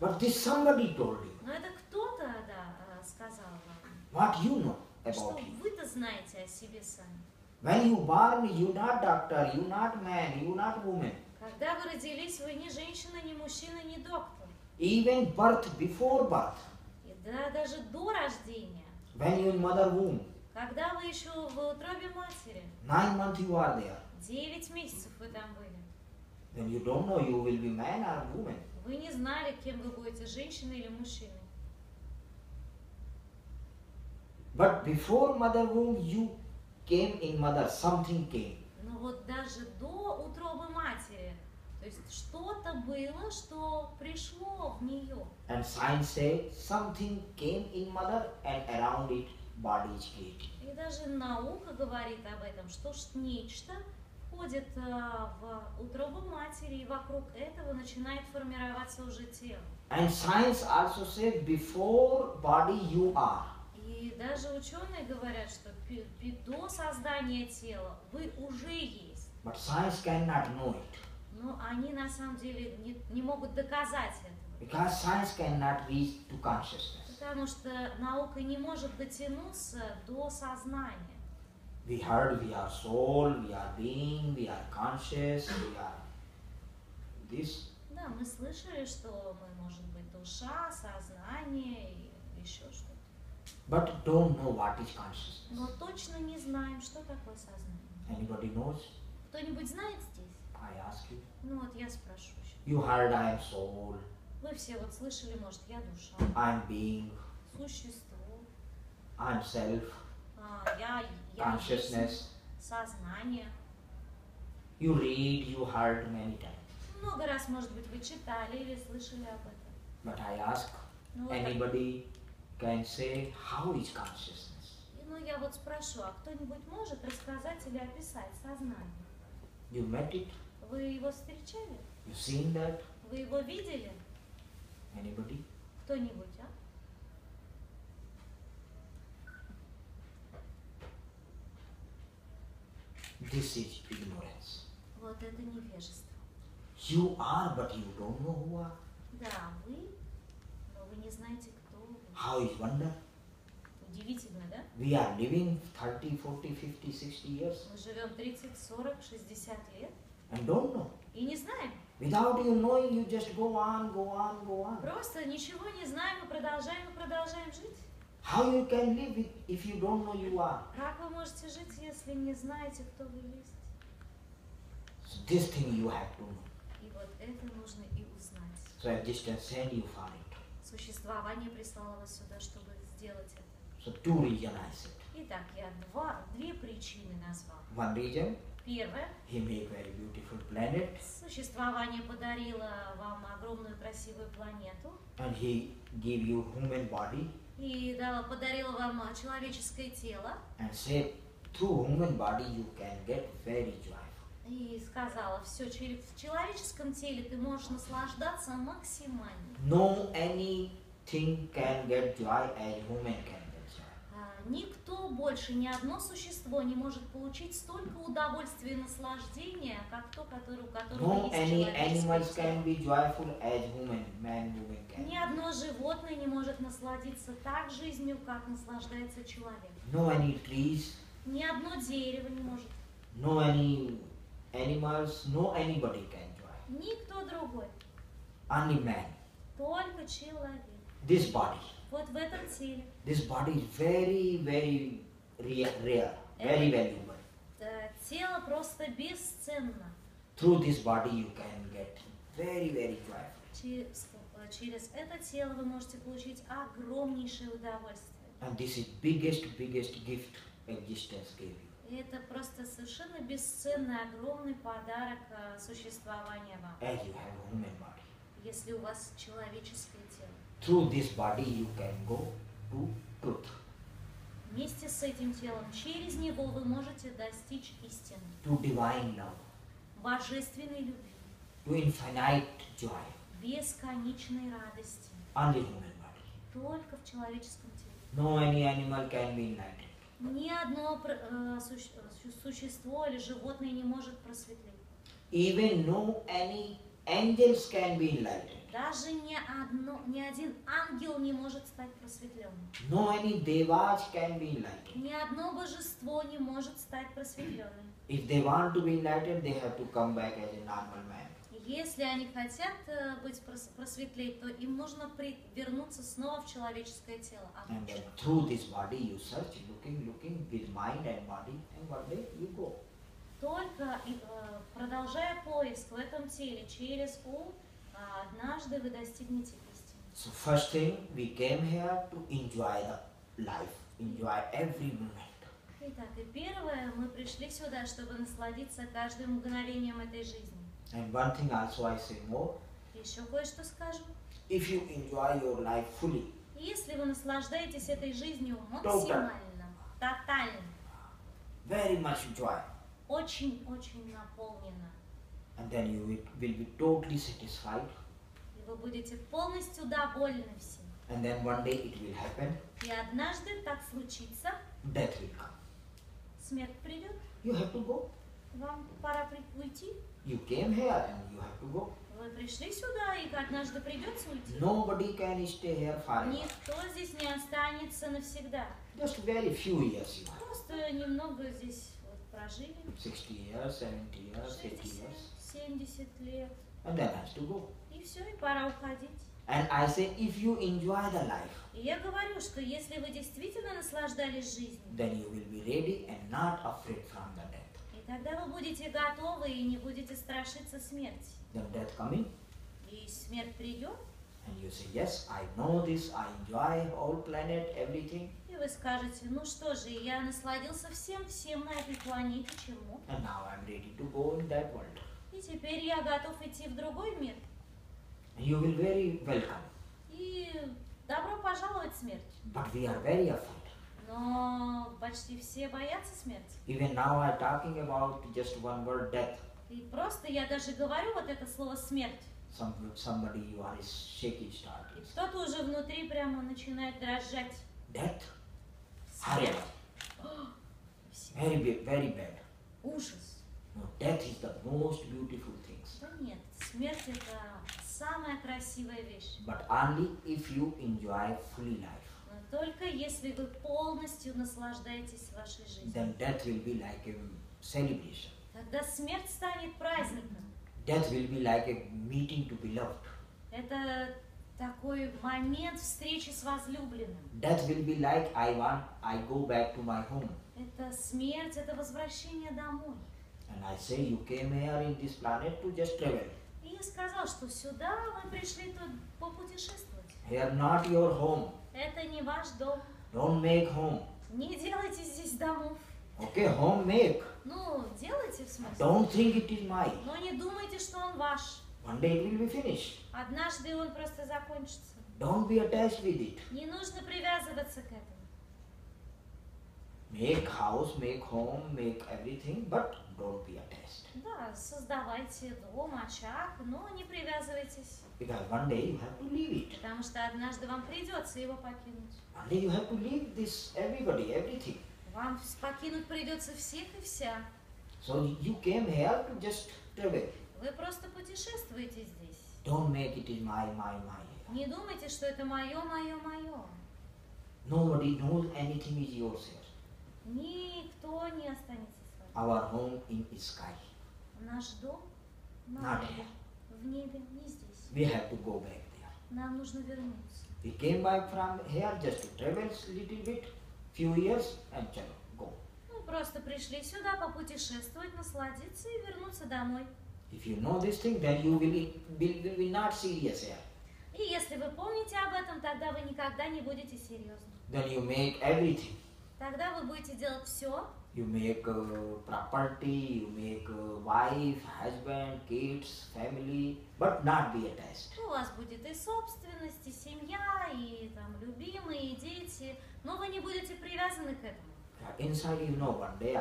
But this somebody told you. Но это кто-то, да, сказал вам. What you know Что about you? вы-то знаете о себе сами. When you born, you not doctor, you not man, you not woman. Когда вы родились, вы ни женщина, ни мужчина, ни доктор. Even birth, before birth, И да, даже до рождения, when you in mother womb, когда вы еще в утробе матери, 9 months you are there. 9 месяцев вы там были, Then you don't know you will be man or woman. вы не знали, кем вы будете, женщиной или мужчиной. But before mother womb, you came in mother, something came. Но вот даже до утробы матери, то есть что-то было, что пришло в нее. And science say something came in mother and around it body is created. И даже наука говорит об этом, что нечто входит в утробу матери, и вокруг этого начинает формироваться уже тело. And science also says before body you are. И даже ученые говорят, что до создания тела вы уже есть. But science cannot know it. Но они на самом деле не могут доказать этого. Because science cannot reach to consciousness. Потому что наука не может дотянуться до сознания. We heard we are soul, we are being, we are conscious, we are this. Да, мы слышали, что мы, может быть, душа, сознание и еще что-то. But don't know what is consciousness. Но точно не знаем, что такое сознание. Anybody knows? Кто-нибудь знает здесь? I ask you. Ну вот я спрошу еще. You heard I am soul, Вы все вот слышали, может, я душа, I am being, существо, I am self, я consciousness. есть сознание. You read, you heard many times. Много раз, может быть, вы читали или слышали об этом. But I ask, Ну, вот anybody can say how is consciousness? ну, я вот спрошу, а кто-нибудь может рассказать или описать сознание? You met it? Вы его встречали? You seen that? Вы его видели? Anybody? Кто-нибудь, а? This is ignorance. Вот это невежество. You are, but you don't know who are. Да, вы, но вы не знаете, кто вы. How is wonder? Удивительно, да? We are living 30, 40, 50, 60 years Мы живем 30, 40, 60 лет and don't know. и не знаем. Without you knowing, you just go on, go on, go on. Просто ничего не знаем и продолжаем жить. How you can live if you don't know you are? Как вы можете жить, если не знаете, кто вы есть? So this thing you have to know. И вот это нужно и узнать. So existence send you for it. Существование прислало вас сюда, чтобы сделать это. So two reasons I said. Итак, я две причины назвал. One reason, Первое. he made very beautiful planet Существование подарило вам огромную красивую планету and he gave you human body и подарило вам человеческое тело. and said through human body you can get very joyful. И сказала, все, в человеческом теле ты можешь наслаждаться максимально. No anything can get joy as human can get joy. Никто больше, ни одно существо не может получить столько удовольствия и наслаждения, как то, у которого No есть any человеческое animals тело. can be joyful as man woman can. Ни одно животное не может насладиться так жизнью, как наслаждается человек. No any trees, Ни одно дерево не может. no any animals, no anybody can joy. Никто другой. Only man. Только человек. This body. Вот в этом теле. This body is very, very rare, very valuable. Тело просто бесценно. Through this body you can get very, very joyful. Через это тело вы можете получить огромнейшее удовольствие. And this is biggest gift existence gave you. И это просто совершенно бесценный, огромный подарок существования вам. As you have a human body. Если у вас человеческое тело. Through this body you can go to truth. Вместе с этим телом, через него вы можете достичь истины. To divine love. Божественной любви. To infinite joy. Бесконечной радости. Only human body. Только в человеческом теле. No any animal can be enlightened. Ни одно существо или животное не может просветлеть. Even no any angels can be enlightened. Даже ни один ангел не может стать просветленным. No any devas can be enlightened. Ни одно божество не может стать просветленным. If they want to be enlightened, they have to come back as a normal man. Если они хотят просветлеть, то им нужно вернуться снова в человеческое тело. And then through this body you search, looking with mind and body, and one day you go. Только продолжая поиск в этом теле через ум, однажды вы достигнете истины. So first thing, we came here to enjoy the life, enjoy every moment. Итак, и первое, мы пришли сюда, чтобы насладиться каждым мгновением этой жизни. And one thing also I say more, Еще кое-что скажу. if you enjoy your life fully, Если вы наслаждаетесь этой жизнью максимально, тотально, very much joy, очень-очень наполнена. And then you will be totally satisfied. И вы будете полностью довольны всем. And then one day it will happen, И однажды так случится, death will come. смерть придет, You have to go. вам пора уйти. You came here and you have to go. Вы пришли сюда, и однажды придется уйти. Nobody can stay here forever. Никто здесь не останется навсегда. Just very few years you have. Просто немного здесь вот прожили. 60 years, 70 years, 80 60, years. 70 лет. And then has to go. И все, и пора уходить. And I say, if you enjoy the life, И я говорю, что если вы действительно наслаждались жизнью, then you will be ready and not afraid from the death. и тогда вы будете готовы и не будете страшиться смерти. Then death coming, И смерть придет, and you say, yes, I know this, I enjoy whole planet, everything, и вы скажете, ну что же, я насладился всем на этой планете, чему? and now I'm ready to go in that world. И теперь я готов идти в другой мир. And you will very welcome. И добро пожаловать, смерть. But we are very afraid. Но почти все боятся смерти. Even now I'm talking about just one word, death. И просто я даже говорю вот это слово смерть. Somebody you are shaking start. И кто-то уже внутри прямо начинает дрожать. Death? Смерть. Horrible. Все. Very bad. Ужас. No, death is the most beautiful things. Да нет, смерть это самая красивая вещь. But only if you enjoy fully life. Но только если вы полностью наслаждаетесь вашей жизнью. Then death will be like a celebration. Тогда смерть станет праздником. Death will be like a meeting to be loved. Это такой момент встречи с возлюбленным. Death will be like I go back to my home. Это смерть, это возвращение домой. And I say you came here in this planet to just travel. И я сказал, что сюда вы пришли тут попутешествовать. Here not your home. Это не ваш дом. Don't make home. Не делайте здесь домов. Okay, home make. Ну, делайте в смысле. Don't think it is mine. Но не думайте, что он ваш. One day it will be finished. Однажды он просто закончится. Don't be attached with it. Не нужно привязываться к этому. Make house, make home, make everything, but don't be attached. Да, создавайте дом, очаг, но не привязывайтесь. Because one day you have to leave it. Потому что однажды вам придется его покинуть. One day you have to leave this, everybody, everything. Вам покинуть придется всех и вся. So you came here to just travel. Вы просто путешествуете здесь. Don't make it is my. Не думайте, что это мое. Nobody knows anything is yours here. Никто не останется с вами. Our home in sky. Наш дом на Not небе, here. в небе, не здесь. We have to go back there. Нам нужно вернуться. We came back from here just to travel a little bit, few years, and chalo, go. Мы просто пришли сюда попутешествовать, насладиться и вернуться домой. If you know this thing, then you will not serious here. И если вы помните об этом, тогда вы никогда не будете серьезны. Then you make everything. Тогда вы будете делать все. You make property, you make wife, husband, kids, family, but not be attached. У вас будет и собственность, и семья, и там любимые, и дети, но вы не будете привязаны к этому. Inside, you know, one day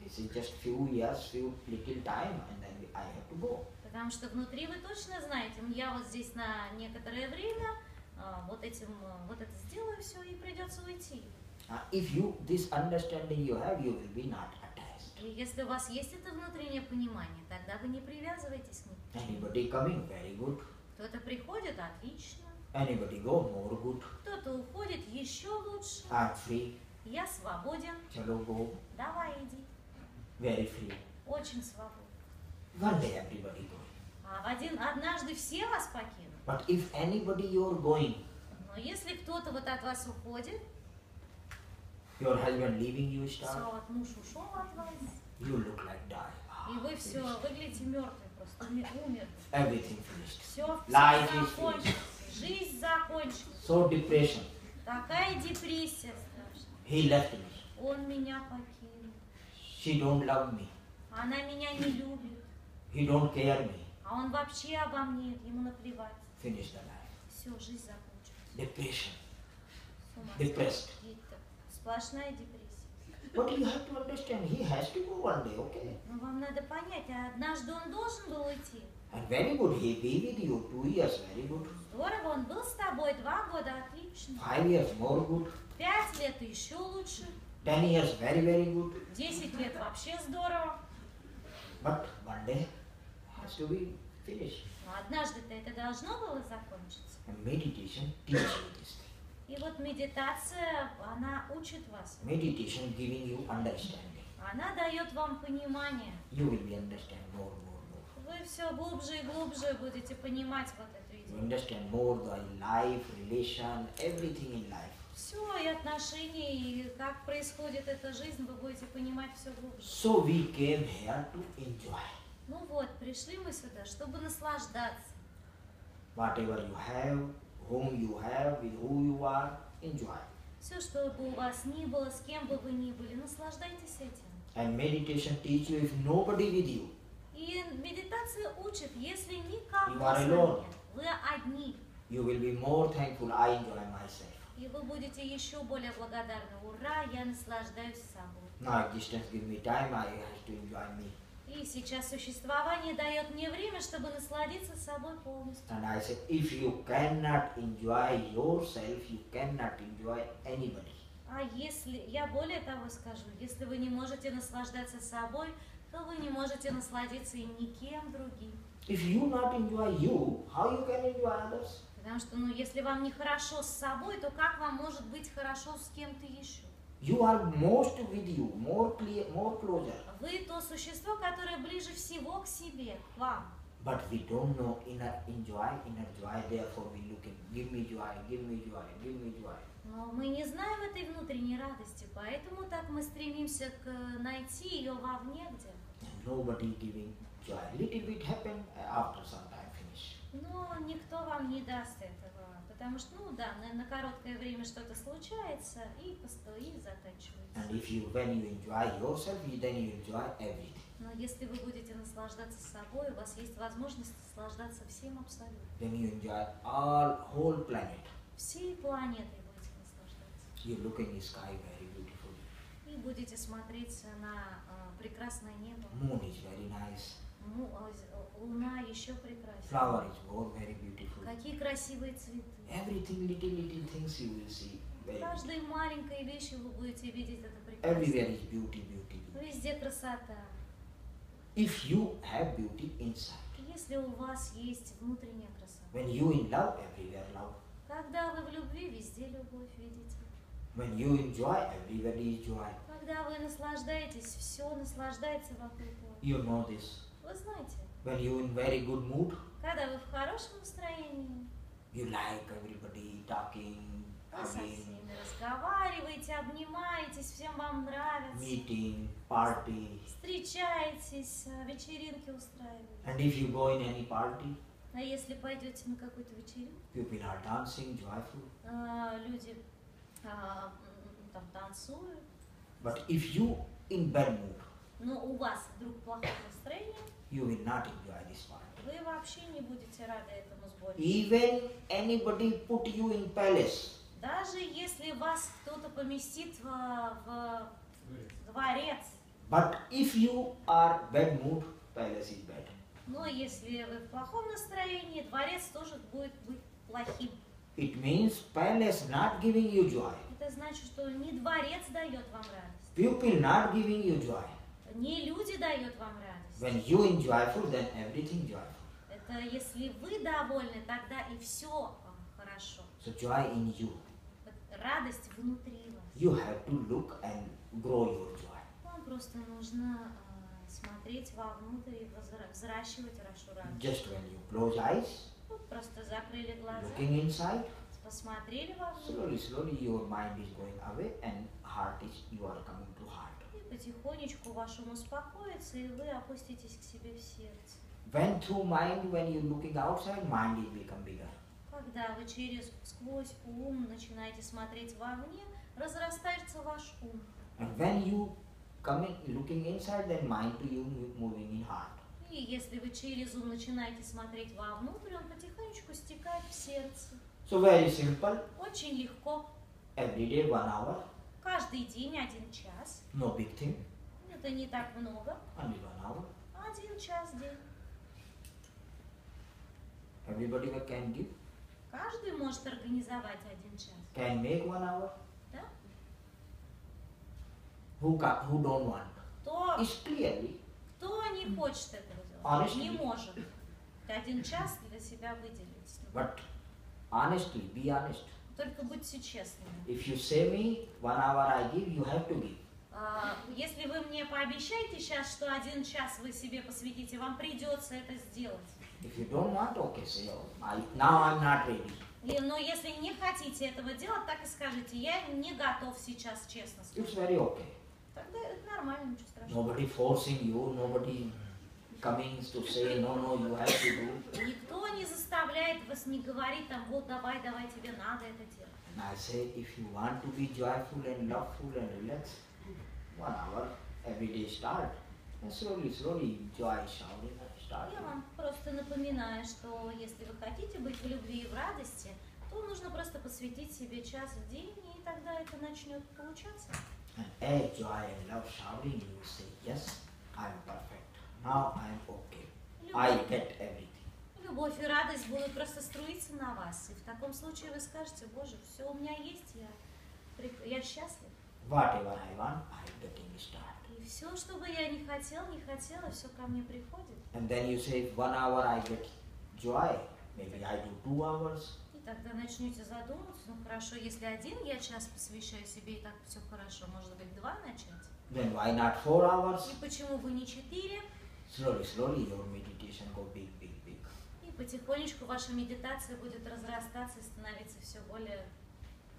this is just few years, few little time, and then I have to go. Потому что внутри вы точно знаете, я вот здесь на некоторое время вот это сделаю все и придется уйти. If you this understanding you have, you will be not attached. И если у вас есть это внутреннее понимание, тогда вы не привязываетесь к ним. Anybody coming, very good. Кто-то приходит, отлично. Anybody go, more good. Кто-то уходит, еще лучше. I'm free. Я свободен. Chalo, go. Давай, иди. Very free. Очень свободен. One day everybody going. А однажды все вас покинут. But if anybody you're going, Но если кто-то вот от вас уходит, your husband leaving you все, start, вот муж ушел от вас, you look like die. и вы все выглядите мертвым, просто умерли. Everything finished. Все Life is закончилось. Жизнь закончилась. So depression. Такая депрессия страшная. He left me. Он меня покинул. She don't love me. Она меня не любит. He don't care me. А он вообще обо мне, ему наплевать. Finish the life. Все, жизнь закончилась. Depression. С ума Depressed. сойти. Сплошная депрессия. But you have to understand, he has to go one day, okay? Но вам надо понять, однажды он должен был уйти. And very good, he be with you 2 years, very good. Здорово, он был с тобой 2 года, отлично. 5 years, more good. 5 лет еще лучше. 10 years, very, very good. 10 лет вообще здорово. But one day has to be finished. Но однажды-то это должно было закончиться. And meditation teaches you this thing. И вот медитация, она учит вас. Meditation giving you understanding. Она дает вам понимание. You will be understand more, more, more. Вы все глубже и глубже будете понимать вот эту You идею. understand more the life, relation, everything in life. Все, и отношения, и как происходит эта жизнь, вы будете понимать все глубже. So we came here to enjoy. Ну вот, пришли мы сюда, чтобы наслаждаться. Whatever you have, whom you have, with who you are, enjoy. Все, что бы у вас ни было, с кем бы вы ни были, наслаждайтесь этим. And meditation teach you if nobody with you. И медитация учит, если никого You are с вами alone. нет, вы одни, You will be more thankful, I enjoy myself. и вы будете еще более благодарны. Ура, я наслаждаюсь собой. Now existence give me time, I have to enjoy me. И сейчас существование дает мне время, чтобы насладиться собой полностью. And I said, if you cannot enjoy yourself, you cannot enjoy anybody. А если, я более того скажу, если вы не можете наслаждаться собой, то вы не можете насладиться и никем другим. If you not enjoy you, how you can enjoy others? Потому что, если вам не хорошо с собой, то как вам может быть хорошо с кем-то еще? You are most with you, more clear, more closer. Вы то существо, которое ближе всего к себе, к вам. But we don't know inner joy, therefore we looking, give me joy, give me joy, give me joy. Но мы не знаем этой внутренней радости, поэтому так мы стремимся найти ее вовне где. And nobody giving joy. Little bit happen after some time finish. Но никто вам не даст этого, потому что, на короткое время что-то случается и заканчивается. And if you, when you enjoy yourself, then you enjoy everything. Но если вы будете наслаждаться собой, у вас есть возможность наслаждаться всем абсолютно. Then you enjoy whole planet. Всей планетой будете наслаждаться. You look in the sky very beautiful. И будете смотреть на прекрасное небо. Moon is very nice. Луна еще прекраснее. Flower is more very beautiful. Какие красивые цветы. Everything, little things you will see. Very Каждой маленькой вещью вы будете видеть это Everywhere прекрасно. is beauty, beauty, beauty. Везде красота. If you have beauty inside, Если у вас есть внутренняя красота. when you in love, everywhere love. Когда вы в любви, везде любовь видите. When you enjoy, everybody is joy. Когда вы наслаждаетесь, все наслаждается вокруг вас. You know this. Вы знаете, When you in very good mood, когда вы в хорошем настроении, you like everybody talking, вы со hugging, всеми разговариваете, обнимаетесь, всем вам нравится. meeting, party. Встречаетесь, вечеринки устраиваете. And if you go in any party, А если пойдете на какую-то вечеринку, people are dancing, joyful. люди там танцуют, But if you in bad mood, но у вас вдруг плохое настроение, you will not enjoy this party. вы вообще не будете рады этому сборищу. Even anybody put you in palace, Даже если вас кто-то поместит в дворец, but if you are bad mood, palace is bad. но если вы в плохом настроении, дворец тоже будет быть плохим. It means palace not giving you joy. Это значит, что не дворец дает вам радость, People not giving you joy. не люди дают вам радость. When you in joyful, then everything joyful. Это если вы довольны, тогда и все хорошо. So joy in you. Вот радость внутри вас. You have to look and grow your joy. Вам просто нужно смотреть вовнутрь и взращивать вашу радость. Just when you close eyes, Вот просто закрыли глаза, looking inside, посмотрели вовнутрь, slowly your mind is going away and heart is, you are coming to heart. и потихонечку ваш ум успокоится, и вы опуститесь к себе в сердце. When through mind, when you looking outside, mind will become bigger. Когда вы сквозь ум начинаете смотреть вовне, разрастается ваш ум. And when you coming looking inside, then mind to you moving in heart. И если вы через ум начинаете смотреть вовнутрь, он потихонечку стекает в сердце. So very simple. Очень легко. Every day 1 hour. каждый день 1 час. No big thing. Это не так много. Only 1 hour. 1 час в день. Everybody can give. Каждый может организовать 1 час. Can make 1 hour. Да? Who don't want? Кто It's clearly. Кто не хочет этого делать? Honestly. Не может. 1 час для себя выделить. But honestly, be honest. Только будьте честными. If you say me 1 hour I give, you have to give. Если вы мне пообещаете сейчас, что 1 час вы себе посвятите, вам придется это сделать. If you don't want, okay, say, oh, now I'm not ready. Но если не хотите этого делать, так и скажите, я не готов сейчас, честно It's сказать. very okay. Тогда это нормально, ничего страшного. Nobody forcing you, nobody coming to say, no, you have to do. Никто не заставляет вас, не говорит там, вот давай, тебе надо это делать. And I say, if you want to be joyful and loveful and relaxed, 1 hour every day start. And slowly, joy showering start. Я вам просто напоминаю, что если вы хотите быть в любви и в радости, то нужно просто посвятить себе час в день, и тогда это начнет получаться. And as joy and love showering, you say, yes, I'm perfect. Now I'm okay. I get everything. Любовь и радость будут просто струиться на вас. И в таком случае вы скажете, Боже, все у меня есть, я счастлив. Whatever I want, I'm getting started. И все, что бы я не хотела, все ко мне приходит. And then you say, 1 hour I get joy. Maybe I do 2 hours. И тогда начнете задумываться, ну хорошо, если 1 я час посвящаю себе, и так все хорошо, может быть 2 начать? Then why not 4 hours? И почему бы не 4? Slowly your meditation go big. И потихонечку ваша медитация будет разрастаться и становиться все более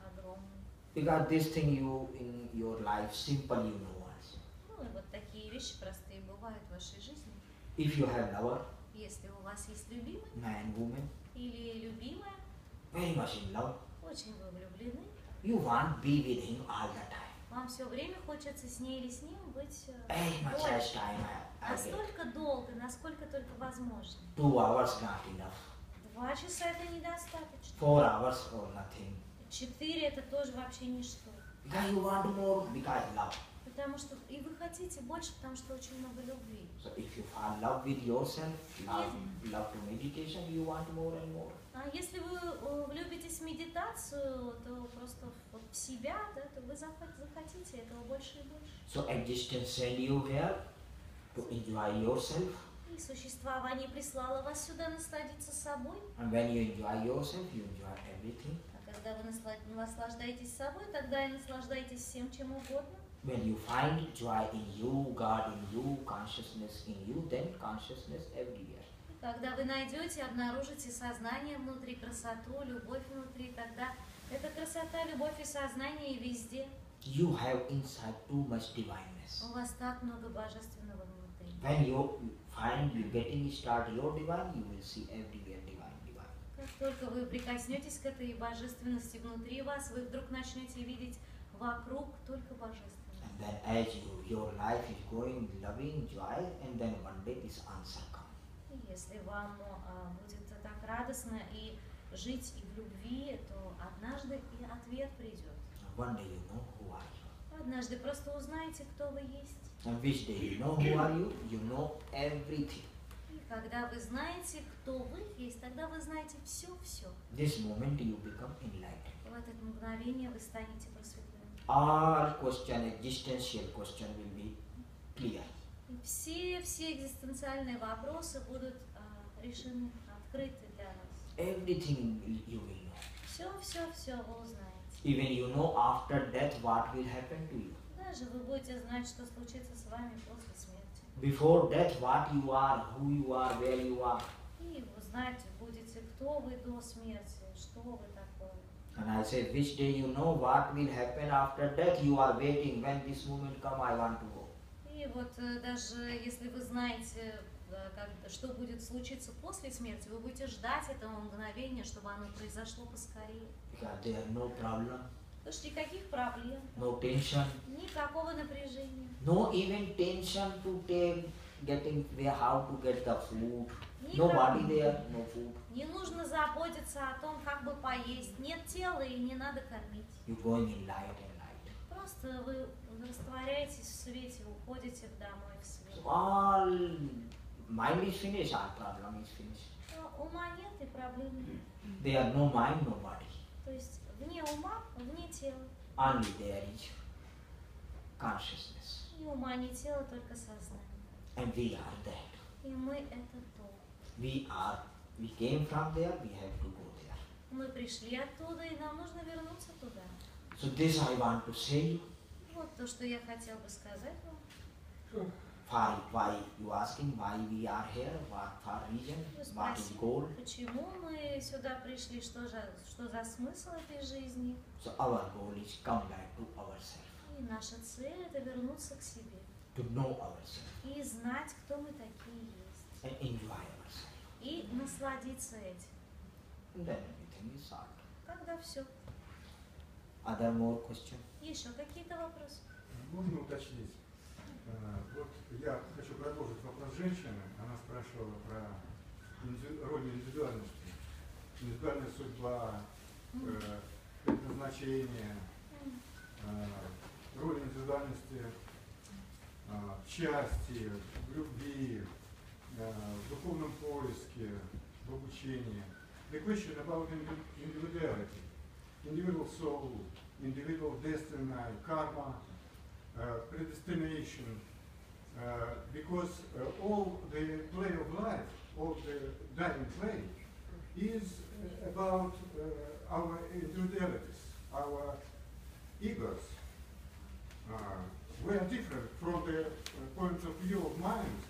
огромной. Because this thing you in your life simple you know also. Ну и вот такие вещи простые бывают в вашей жизни. If you have lover, Если у вас есть любимый man, woman, или любимая, very much in love, очень вы влюблены, you want be with him all the time. вам все время хочется с ней или с ним быть As much as дольше. time I get. Настолько долго, насколько только возможно. 2 hours not enough. 2 часа это недостаточно. 4 hours or nothing. 4 это тоже вообще ничто. Because you want more because love. Потому что и вы хотите больше, потому что очень много любви. So if you fall in love with yourself, love to meditation, you want more and more. А если вы влюбитесь в медитацию, то просто вот в себя, да, то вы захотите этого больше и больше. So existence send you here to enjoy yourself. И существование прислало вас сюда насладиться собой. And when you enjoy yourself, you enjoy everything. А когда вы наслаждаетесь собой, тогда и наслаждаетесь всем, чем угодно. When you find joy in you, God in you, consciousness in you, then consciousness everywhere. И когда вы найдете, обнаружите сознание внутри, красоту, любовь внутри, тогда эта красота, любовь и сознание везде. You have inside too much divineness. У вас так много божественного внутри. When you find you getting start your divine, you will see everywhere divine. Как только вы прикоснетесь к этой божественности внутри вас, вы вдруг начнете видеть вокруг только божественное. And then as your life is going loving joy, and then one day this answer comes. И если вам будет так радостно и жить и в любви, то однажды и ответ придет. One day you know who are you. Однажды просто узнаете, кто вы есть. And which day you know who are you know everything. И когда вы знаете, кто вы есть, тогда вы знаете все-все. This moment you become enlightened. В это мгновение вы станете просветлены. All existential question will be clear. И все экзистенциальные вопросы будут решены, открыты для вас. Everything you will know. Все вы узнаете. Even you know after death what will happen to you. Даже вы будете знать, что случится с вами после смерти. Before death what you are, who you are, where you are. И вы знаете будете, кто вы до смерти, что вы такое. And I say, which day you know what will happen after death, you are waiting, when this moment come, I want to go. И вот даже если вы знаете, что будет случиться после смерти, вы будете ждать этого мгновения, чтобы оно произошло поскорее. Because there are no problem, Потому что никаких проблем, no tension, никакого напряжения, no even tension to take, getting where, how to get the food. никак- Nobody there, no food. Не нужно заботиться о том, как бы поесть. Нет тела и не надо кормить. You're going in light and light. Просто вы растворяетесь в свете, уходите домой в свет. So all mind is finished, all problem is finished. Но ума нет и проблем нет. There are no mind, no body. То есть вне ума, вне тела. Only there is consciousness. Ни ума, ни тела, только сознание. And we are that. И мы это то. We came from there, we have to go there. Мы пришли оттуда, и нам нужно вернуться туда. So this I want to say. Вот то, что я хотел бы сказать вам. Why you asking why we are here, what for reason, Вы what is спросили, goal? почему мы сюда пришли, что за смысл этой жизни. So our goal is come back to ourselves, И наша цель – это вернуться к себе. to know ourselves И знать, кто мы такие есть. and enjoy ourselves. И насладиться этим. And then everything is solved. Когда все. Other more questions? Еще какие-то вопросы? Можно уточнить? Вот я хочу продолжить вопрос женщины. Она спрашивала про роль индивидуальности. Индивидуальная судьба, предназначение, роль индивидуальности в счастье, в любви, в духовном поиске, в обучении. The question about individuality, individual soul, individual destiny, karma, predestination, because all the play of life, all the dying play, is about our individualities, our egos. We are different from the point of view of mind.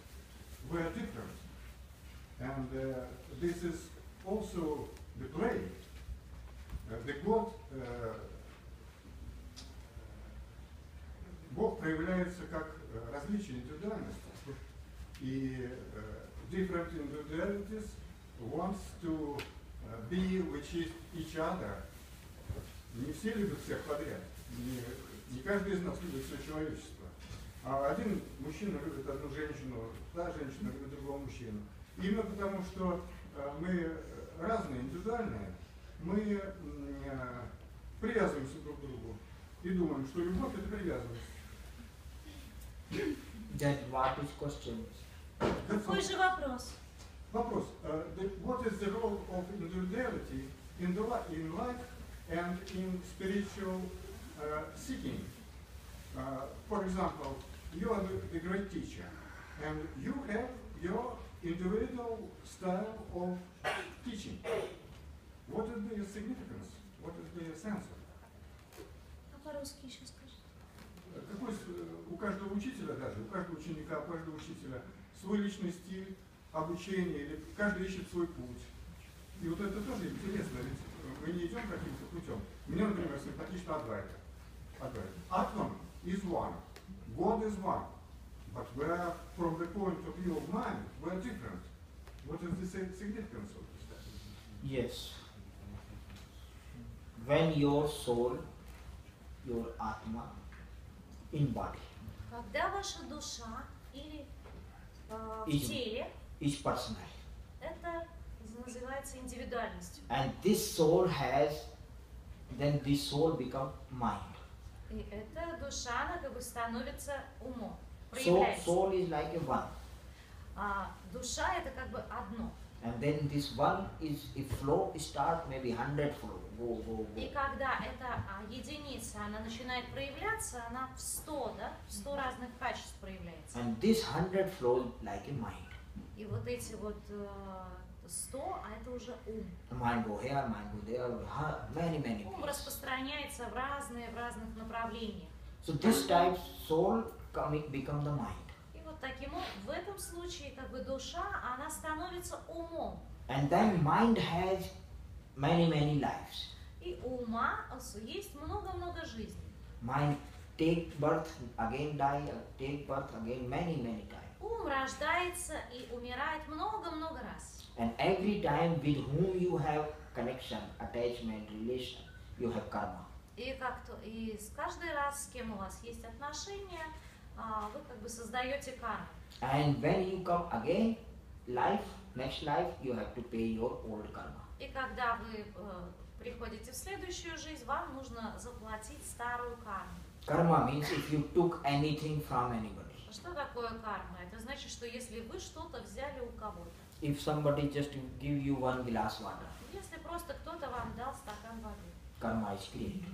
We are different, and this is also the play. The Бог проявляется как различие индивидуальности. И different individualities wants to be with each other. Не все любят всех подряд. Не каждый из нас любит все человечество. А один мужчина любит одну женщину, та женщина любит другого мужчину. Именно потому, что мы разные, индивидуальные, мы привязываемся друг к другу и думаем, что любовь – это привязанность. Then what is question? Какой же вопрос? Вопрос. What is the role of individuality in life and in spiritual seeking? For example, you are the great teacher, and you have your individual style of teaching. What is the significance? What is the sense of that? А по-русски еще скажи. Какой у каждого учителя даже, у каждого ученика, у каждого учителя свой личный стиль обучения, или каждый ищет свой путь. И вот это тоже интересно, ведь мы не идем каким-то путем. Мне, например, симпатично Адвайта. Atman is one, God is one, but we are, from the point of view of mind, we are different. What is the significance of this? Yes. When your soul, your Atma, in body, Когда ваша душа или в Each- теле, is personal. это называется индивидуальностью. And this soul has, then this soul become mind. И эта душа, она как бы становится умом, So проявляется. soul is like a one. А душа это как бы одно. And then this one is, if flow start, maybe 100 flow, go. И когда эта единица, она начинает проявляться, она в 100, да, в 100 разных качеств проявляется. And this 100 flow like a mind. И вот эти вот 100, а это уже ум. Mind go here, mind go there, many Ум places. распространяется в разных направлениях. So this type soul become the mind. И вот таким в этом случае как бы душа, она становится умом. And then mind has many lives. И у ума есть много-много жизней. Mind take birth, again die, take birth again many times. Ум рождается и умирает много-много раз. And every time with whom you have connection, attachment, relation, you have karma. И с каждый раз, с кем у вас есть отношения, вы как бы создаете карму. And when you come again, next life, you have to pay your old karma. И когда вы приходите в следующую жизнь, вам нужно заплатить старую карму. Karma means if you took anything from anybody. Что такое карма? Это значит, что если вы что-то взяли у кого-то, If somebody just give you one glass water, если просто кто-то вам дал стакан воды, karma is created.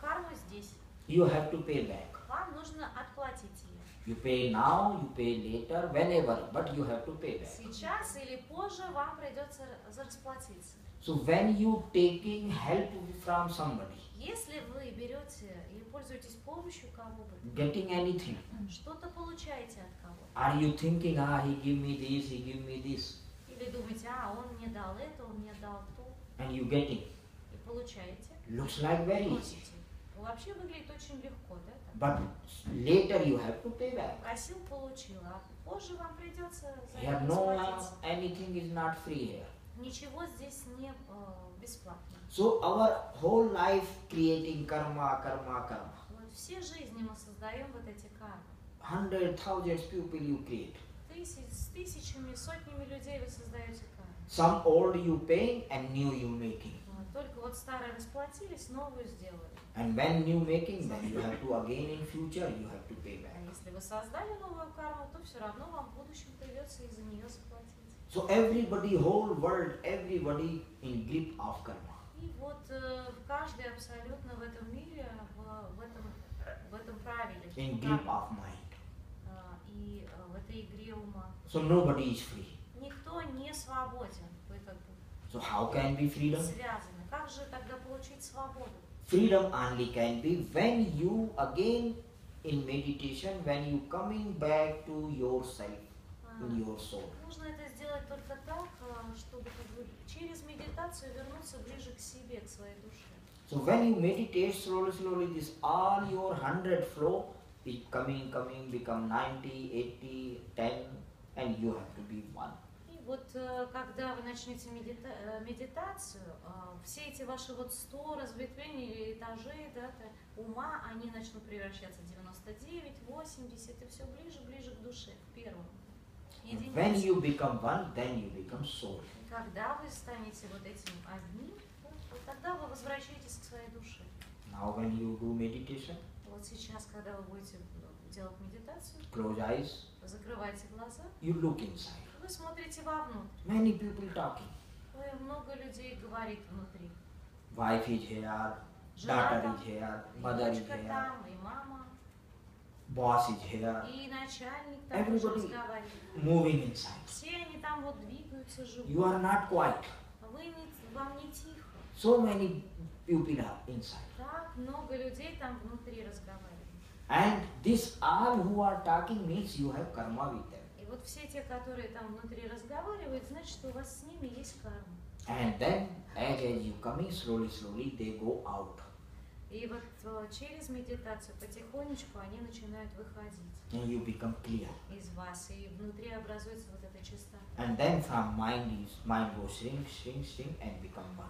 карма здесь, You have to pay back. вам нужно отплатить ее. You pay now, you pay later, whenever, but you have to pay back. Сейчас или позже вам придется расплатиться. So when you taking help from somebody, Если вы берете и пользуетесь помощью кого-то, getting anything, что-то получаете от кого-то, are you thinking, he give me this, he give me this, или думаете, он мне дал это, он мне дал то, and you getting? и получаете, Looks like very easy. просите. Вообще выглядит очень легко, да? так? But later you have to pay back. Просил, получил, а позже вам придется за Here это no расплатиться. anything is not free here. Ничего здесь не бесплатно. So our whole life creating karma, karma, karma. Вот все жизни мы создаем вот эти кармы. 100,000 people you create. С тысячами, сотнями людей вы создаете карму. Some old you paying and new you making. Вот, только вот старые расплатились, новую сделали. And when new making, then you have to again in future you have to pay А back. если вы создали новую карму, то все равно вам в будущем придется из-за нее заплатить. So everybody, whole world, everybody in grip of karma. И вот каждый абсолютно в этом мире, в этом правиле, In что grip карма, of mind. и в этой игре ума. So nobody is free. Никто не свободен, вы как бы So how can be freedom? связаны. Как же тогда получить свободу? Freedom only can be when you again in meditation, when you coming back to yourself, in your soul. Нужно это сделать только так, чтобы как бы через медитацию вернуться ближе к себе, к своей душе. So when you meditate slowly, slowly, this all your 100 flow is coming, become 90, 80, 10, and you have to be one. И вот когда вы начнете медитацию, все эти ваши вот 100 разветвлений или этажей, да, ума, они начнут превращаться в 99, 80 и все ближе к душе, к первому. And when you become one, then you become soul. Когда вы станете вот этим одним, вот тогда вы возвращаетесь к своей душе. Now when you do meditation, Вот сейчас, когда вы будете делать медитацию, close eyes, закрывайте глаза, you look inside. вы смотрите вовнутрь. Many people talking. Много людей говорит внутри. Wife is here, Жена daughter там, is here, и mother is дочка here, там, и мама, boss is here, и начальник там тоже Everybody- разговаривает. moving inside. Все они там вот двигаются, живут. You are not quiet. Вам не тихо. So many people are inside. Так много людей там внутри разговаривают. And this all who are talking means you have karma with them. И вот все те, которые там внутри разговаривают, значит, что у вас с ними есть карма. And then as you coming slowly, slowly, they go out. И вот через медитацию потихонечку они начинают выходить And you become clear. из вас, и внутри образуется вот эта чистота. And then from mind goes shrink, shrink, shrink and become one.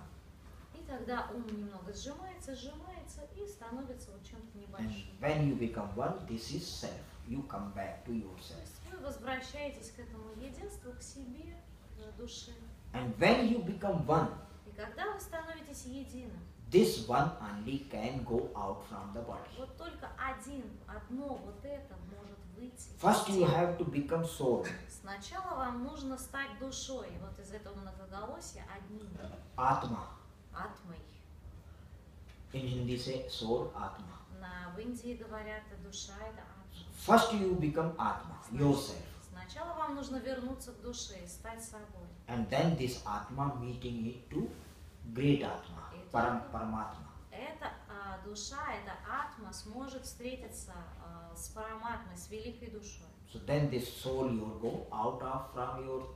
И тогда ум немного сжимается и становится вот чем-то And небольшим. when you become one, this is self. You come back to То yourself. есть вы возвращаетесь к этому единству, к себе, к душе. And when you become one, И когда вы становитесь единым, this one only can go out from the body. вот только одно вот это может выйти. First you have to become soul. Сначала вам нужно стать душой, вот из этого многоголосия одним, Atma. атмой. In Hindi say soul, Atma. В Индии говорят, душа это атма. First you become Atma, yourself. Сначала вам нужно вернуться к душе, стать собой. And then this Atma meeting it to great Atma, Paramatma. Эта душа, эта атма сможет встретиться с параматмой, с великой душой. So then this soul you go out of from your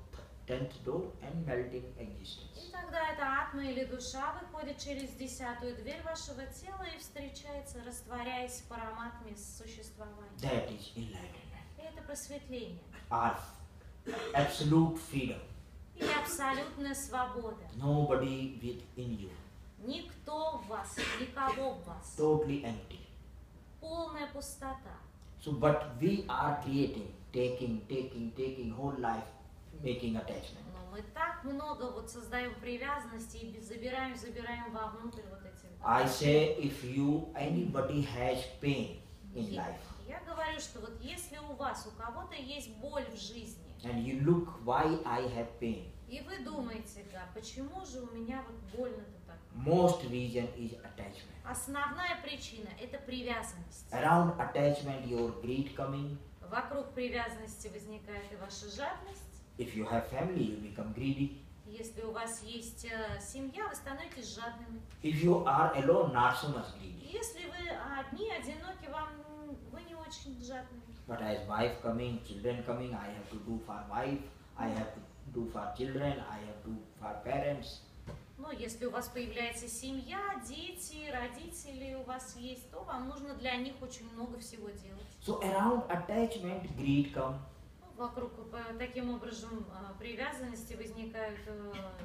10th door and melting И existence. тогда эта атма или душа выходит через 10-ю дверь вашего тела и встречается, растворяясь в параматме существования. That is enlightenment. И это просветление. Or absolute freedom. И абсолютная свобода. Nobody within you. Никто в вас, никого в вас. Totally empty. Полная пустота. So but we are creating, taking whole life, making attachment. Но Мы так много вот создаем привязанности и забираем вовнутрь вот эти. I say if anybody has pain in life Я говорю, что вот если у вас, у кого-то есть боль в жизни, and you look why I have pain, и вы думаете, да, почему же у меня вот больно-то так? most reason is attachment. Основная причина – это привязанность. Around attachment your greed coming. Вокруг привязанности возникает и ваша жадность. If you have family, you become greedy. Если у вас есть семья, вы становитесь жадными. If you are alone, not so much greedy. Если вы одни, одиноки, вы не очень жадные. But as wife coming, children coming, I have to do for wife, I have to do for children, I have to do for parents. Но если у вас появляется семья, дети, родители у вас есть, то вам нужно для них очень много всего делать. So around attachment, greed come. Вокруг таким образом привязанности возникает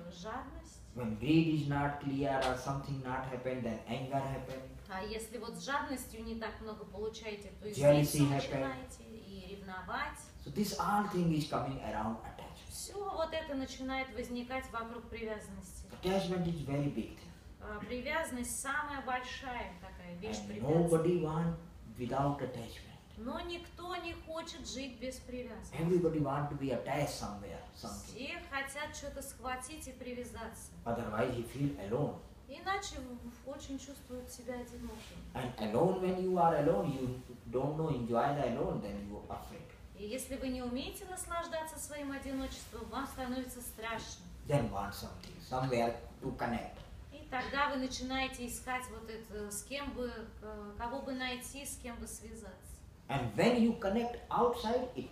жадность. When greed is not clear or something not happen, then anger happen. А если вот с жадностью не так много получаете, то и Jealousy злиться happen. начинаете, и ревновать. So this all thing is coming around attachment. Все вот это начинает возникать вокруг привязанности. Attachment is very big thing. Привязанность самая большая такая вещь And препятствия. nobody want without attachment. Но никто не хочет жить без привязанности. Everybody want to be attached somewhere, something. Все хотят что-то схватить и привязаться. Otherwise he feel alone. Иначе очень чувствуют себя одинокими. And alone, when you are alone, you don't know enjoy the alone, then you are afraid. И если вы не умеете наслаждаться своим одиночеством, вам становится страшно. Then want something, somewhere to connect. И тогда вы начинаете искать вот это, с кем бы, кого бы найти, с кем бы связаться. And when you connect outside, it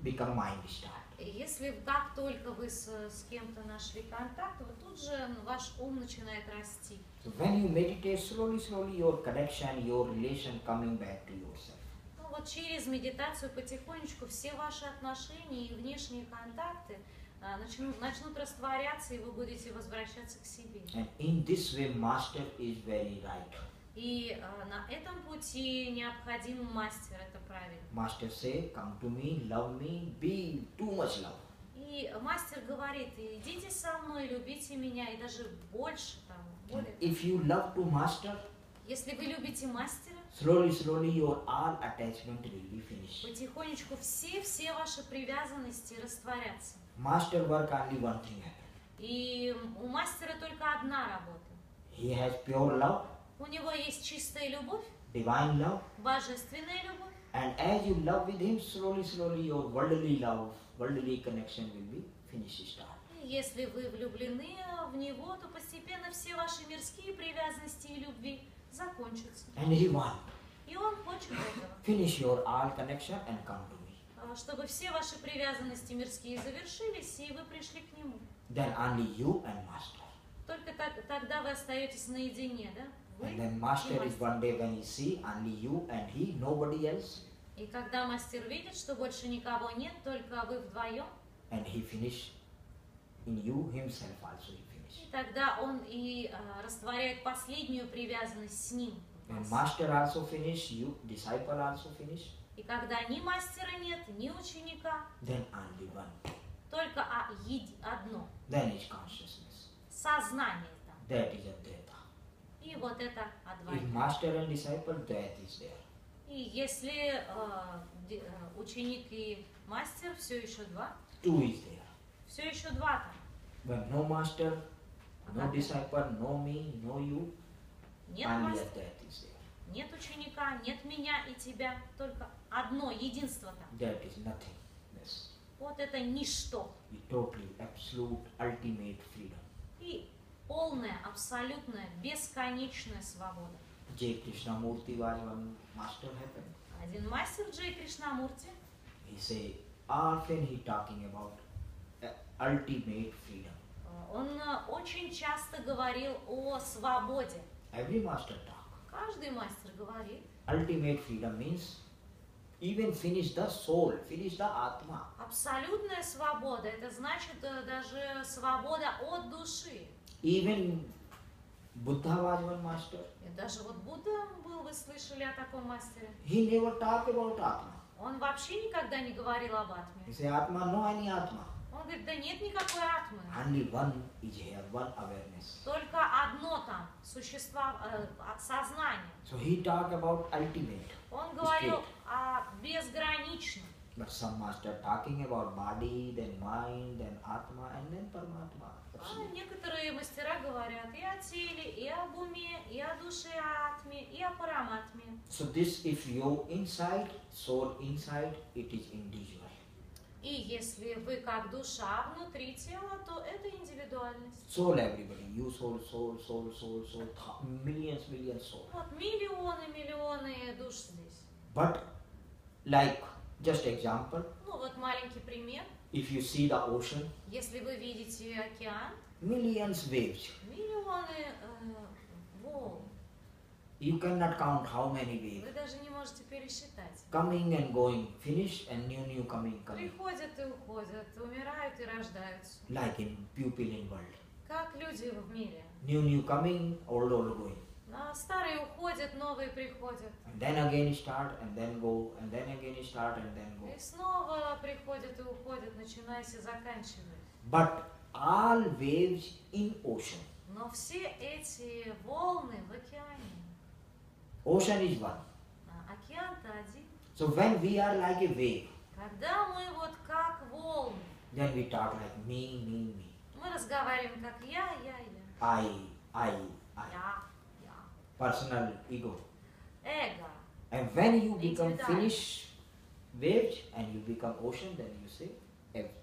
become mind start. И если как только вы с кем-то нашли контакт, вот тут же ваш ум начинает расти. So when you meditate slowly, slowly, your connection, your relation coming back to yourself. Ну вот через медитацию потихонечку все ваши отношения и внешние контакты начнут растворяться, и вы будете возвращаться к себе. And in this way, master is very right. И на этом пути необходим мастер, это правильно. Master say, come to me, love me, be too much love. И мастер говорит, идите со мной, любите меня, и даже больше того, более того. If you love to master, Если вы любите мастера, slowly, slowly, your all attachment will be finished. потихонечку все ваши привязанности растворятся. Master work only one thing happen. И у мастера только одна работа. He has pure love, У него есть чистая любовь, divine love, божественная любовь. and as you love with him, slowly, slowly, your worldly love, worldly connection will be finished start. И если вы влюблены в него, то постепенно все ваши мирские привязанности и любви закончатся. And he want, И он хочет этого. finish your all connection and come to me. Чтобы все ваши привязанности мирские завершились, и вы пришли к нему. Then only you and master. Только тогда вы остаетесь наедине, да? Вы And then и master is мастер. one day when he see only you and he, nobody else, И когда мастер видит, что больше никого нет, только вы вдвоем, and he finish in you himself also he finish. и тогда он и растворяет последнюю привязанность с ним. When master also finish, you disciple also finish, И когда ни мастера нет, ни ученика, then only one. только одно Then is consciousness. сознание там. That is Advaita. И вот это If Адвайта. master and disciple, that is there. И если ученик и мастер, все еще два, Two is there. все еще два там. When no master, no Ага. disciple, no me, no you, Нет only мастера, that is there. нет ученика, нет меня и тебя, только одно, единство там. That is nothingness. Вот это ничто. The totally, absolute, ultimate freedom. И полная, абсолютная, бесконечная свобода. J. Krishnamurti was one master happened. Один мастер Джей Кришнамурти, He say, often he talking about ultimate freedom. он очень часто говорил о свободе. Every master talk. Каждый мастер говорит. Ultimate freedom means even finish the soul, finish the atma. Абсолютная свобода, это значит даже свобода от души. Even Buddha was one master. И даже вот Будда был, вы слышали о таком мастере. He never talk about atma. Он вообще никогда не говорил об атме. He say atma, no any atma. Он говорит, да нет никакой атмы. Only one is here, one awareness. Только одно там, сознание. So he talked about ultimate. Он говорил о безграничном. But some master talking about body, then mind, then Atma, and then Paramatma. А некоторые мастера говорят и о теле, и об уме, и о душе атме, и о параматме. So this, if you inside, soul inside, it is individual. И если вы как душа внутри тела, то это индивидуальность. Soul everybody, you soul, soul, soul, soul, soul, millions soul. Вот миллионы душ здесь. But like, just example, Ну вот маленький пример. if you see the ocean, Если вы видите океан, millions waves. миллионы волн, You cannot count how many waves. вы даже не можете пересчитать. Coming and going, finish and new coming. Приходят и уходят, умирают и рождаются. Like in pupil in world. Как люди в мире. New coming, old going. А старые уходят, новые приходят. And then again start and then go, and then again start and then go. И снова приходят и уходят, начинаясь и заканчиваясь. But all waves in ocean. Но все эти волны в океане. Ocean is one. А океан-то один. So when we are like a wave, Когда мы вот как волны, then we talk like me. мы разговариваем как я. I. Я. Personal ego. Эго. And when you become Individual. finish waves and you become ocean, then you say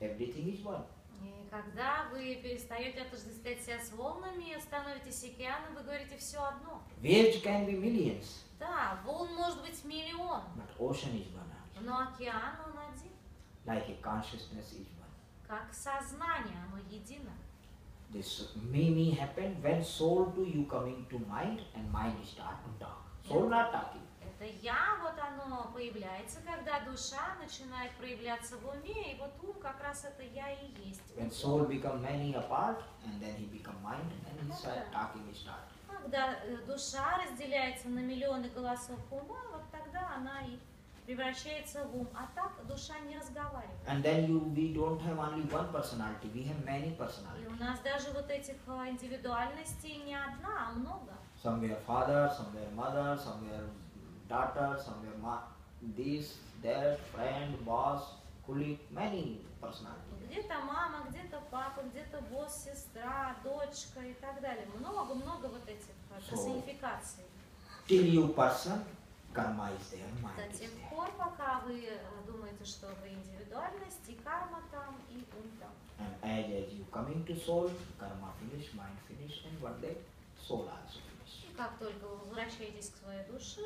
everything is one. И когда вы перестаете отождествлять себя с волнами, становитесь океаном, вы говорите все одно. Waves can be millions, Да, волн может быть миллион, but ocean is one. но океан он один. Like a consciousness is one. Как сознание, оно едино. This me happened when soul to you coming to mind and mind start to talk. Soul not talking. Это я, вот оно появляется, когда душа начинает проявляться в уме, и вот ум как раз это я и есть. When soul become many apart and then he become mind and he start talking start. Когда душа разделяется на миллионы голосов ума, вот тогда она и превращается в ум. А так душа не разговаривает. And then we don't have only one personality, we have many И personalities. у нас даже вот этих индивидуальностей не одна, а много. Somewhere father, somewhere mother, somewhere daughter, somewhere this, that, friend, boss, colleague, many personalities. Где-то мама, где-то папа, где-то босс, сестра, дочка и так далее. Много вот этих персонификаций. Till you person, karma is there, mind До is тех there. пор, пока вы думаете, что вы индивидуальность, и карма там, и ум там. And as you coming to soul, karma finish, mind finish, and one day soul also finish. И как только вы возвращаетесь к своей душе,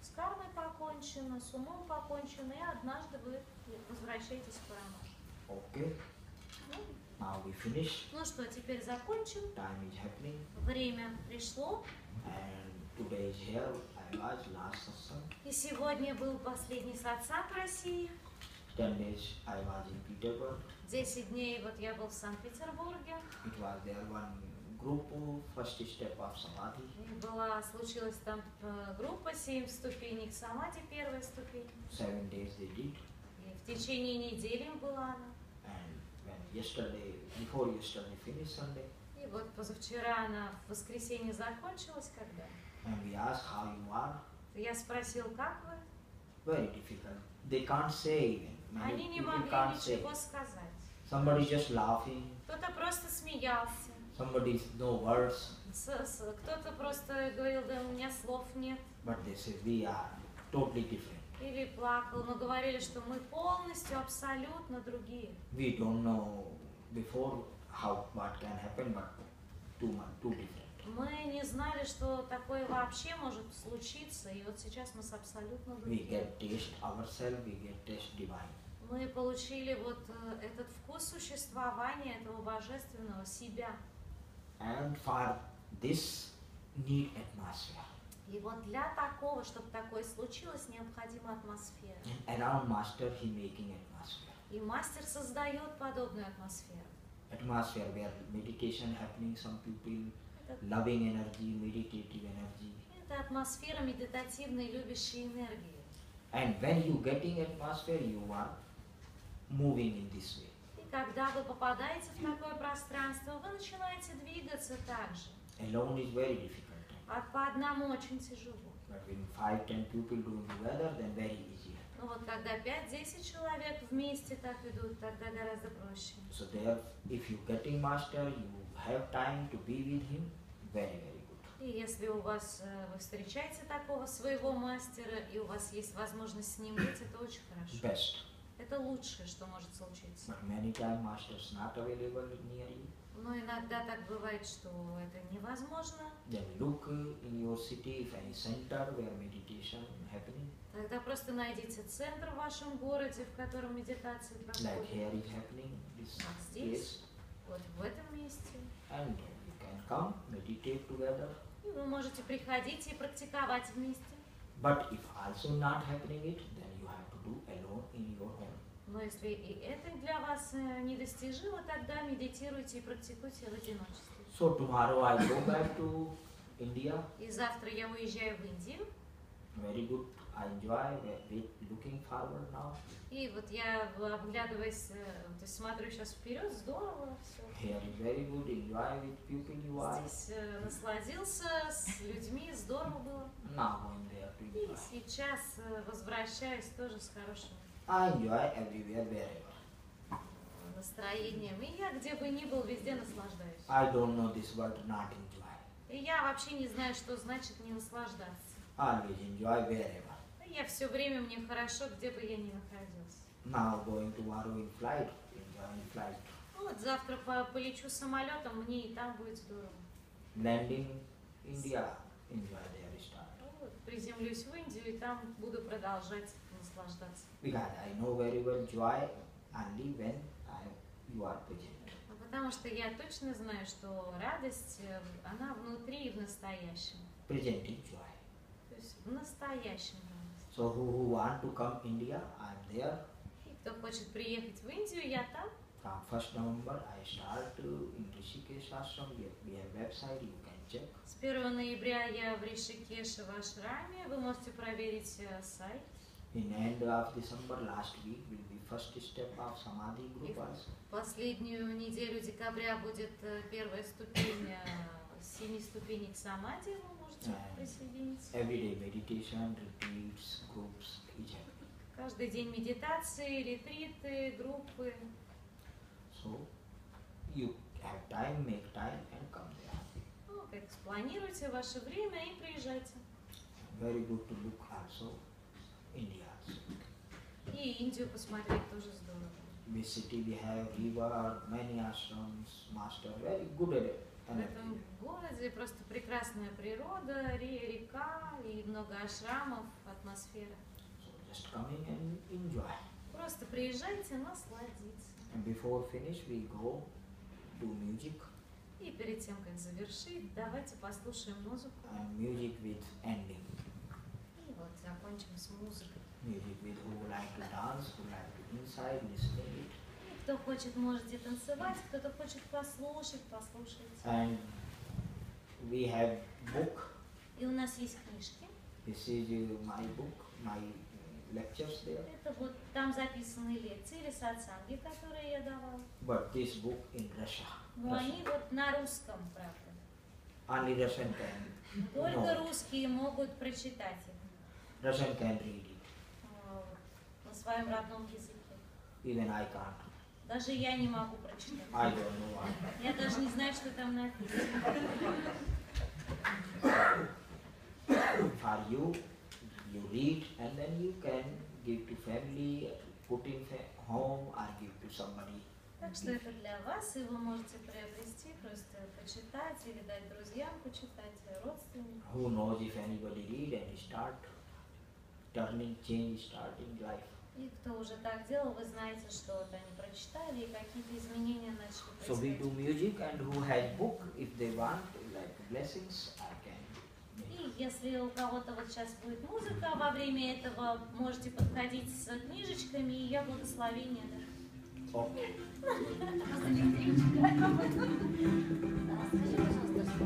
с кармой покончено, с умом покончено, и однажды вы возвращаетесь к параматме. Okay, Ну, now we finish. ну что, теперь закончим. Time is happening, Время пришло. and today is here. I was last satsang. И сегодня был последний сатсанг в России. 10 days I was in Petersburg. 10 дней вот я был в Санкт-Петербурге. It was there one group, first step of samadhi. И случилась там группа 7 ступеней к самади, первая ступень. 7 days they did. И в течение недели была она. And when before yesterday finished Sunday, И вот позавчера она в воскресенье закончилась, когда and we asked how you are, я спросил, как вы? very difficult. They can't say even. Many Они не people могли can't say. ничего сказать. Somebody just laughing, Кто-то просто смеялся, somebody no words, кто-то просто говорил, да у меня слов нет. but they say we are totally different. Или плакал, но говорили, что мы полностью, абсолютно другие. We don't know before what can happen, but too different. Мы не знали, что такое вообще может случиться, и вот сейчас мы с абсолютно We другими. get taste ourselves, we get taste divine. Мы получили вот этот вкус существования, этого божественного себя. And for this need atmosphere. И вот для такого, чтобы такое случилось, необходима атмосфера. And around master he making atmosphere. И мастер создает подобную атмосферу. Atmosphere where meditation happening, some people Это, loving energy, meditative energy. это атмосфера медитативной, любящей энергии. And when you getting atmosphere, you are moving in this way. И когда вы попадаете в такое пространство, вы начинаете двигаться так же. Alone is very difficult. А по одному очень тяжело. But when 5-10 people doing together, then very easy. Но вот когда 5-10 человек вместе так идут, тогда гораздо проще. So there, if you getting master, you have time to be with him, very, very good. И если у вас вы встречаете такого своего мастера, и у вас есть возможность с ним быть, это очень хорошо. Best. Это лучшее, что может случиться. But many times masters not available near you. Но иногда так бывает, что это невозможно. Then look in your city if any center where meditation happening. Тогда просто найдите центр в вашем городе, в котором медитации Like проходят. here is happening, this Как здесь, place. вот в этом месте. And you can come, meditate together. И вы можете приходить и практиковать вместе. But if also not happening it, then you have to do alone in your home. Но если и это для вас недостижимо, тогда медитируйте и практикуйте в одиночестве. So tomorrow I go back to India. И завтра я уезжаю в Индию. Very good. I enjoy. We're looking forward now. И вот я, оглядываясь, то есть смотрю сейчас вперед, здорово все. Here is very good. Enjoy with people you are. Здесь насладился с людьми, здорово было. Now going there to И enjoy. сейчас возвращаюсь тоже с хорошим I enjoy everywhere, wherever. настроением. И я, где бы ни был, везде наслаждаюсь. I don't know this word not enjoy. И я вообще не знаю, что значит не наслаждаться. Always enjoy wherever. И я все время мне хорошо, где бы я ни находился. Now going tomorrow in flight, enjoying flight. Ну вот завтра полечу самолетом, мне и там будет здорово. Landing India, enjoy there start. Ну вот, приземлюсь в Индию и там буду продолжать наслаждаться. Because I know very well joy only when you are present. Потому что я точно знаю, что радость, она внутри и в настоящем. Presenting joy. То есть в настоящем радость. So who want to come India, I'm there. И кто хочет приехать в Индию, я там. From 1st November I start in Rishikesh Ashram. We have website, you can check. С 1 ноября я в Ришикеше в Ашраме. Вы можете проверить сайт. In end of December last week will be first step of Samadhi group also. Последнюю неделю декабря будет первая ступень 7 ступеней к самади. Вы можете присоединиться. Everyday meditation, retreats, groups, each and every. Каждый день медитации, ретриты, группы. So you have time, make time and come there. Ну, как спланируйте ваше время и приезжайте. Very good to look also India also. И Индию посмотреть тоже здорово. This city we have river, many ashrams, master, very good at it. В этом городе просто прекрасная природа, река и много ашрамов, атмосфера. So just coming and enjoy. Просто приезжайте, насладиться. And before finish we go to music. И перед тем, как завершить, давайте послушаем музыку. And music with ending. И вот закончим с музыкой. Music with who like to dance, who like to inside, listening it. И кто хочет, можете танцевать, кто-то хочет послушать, послушайте. And we have book. И у нас есть книжки. This is my book, my lectures there. Это вот там записаны лекции или сатсанги, которые я давала. But this book in Russia. Но они вот на русском, правда. Only Russian can. Только No. русские могут прочитать их Russian can read it. на своем родном языке. Even I can't. Даже я не могу прочитать. I don't know why. Я даже не знаю, что там написано. For you, you read and then you can give to family, put in home or give to somebody. Так что это для вас, и вы можете приобрести, просто почитать или дать друзьям почитать, родственникам. Who knows if anybody read and start turning, change, starting life. И кто уже так делал, вы знаете, что вот они прочитали и какие-то изменения начали So we do происходить. music and who has book, if they want, like blessings, I can make. И если у кого-то вот сейчас будет музыка, во время этого можете подходить с книжечками, и я благословение дам. Okay. Да, скажи, пожалуйста, что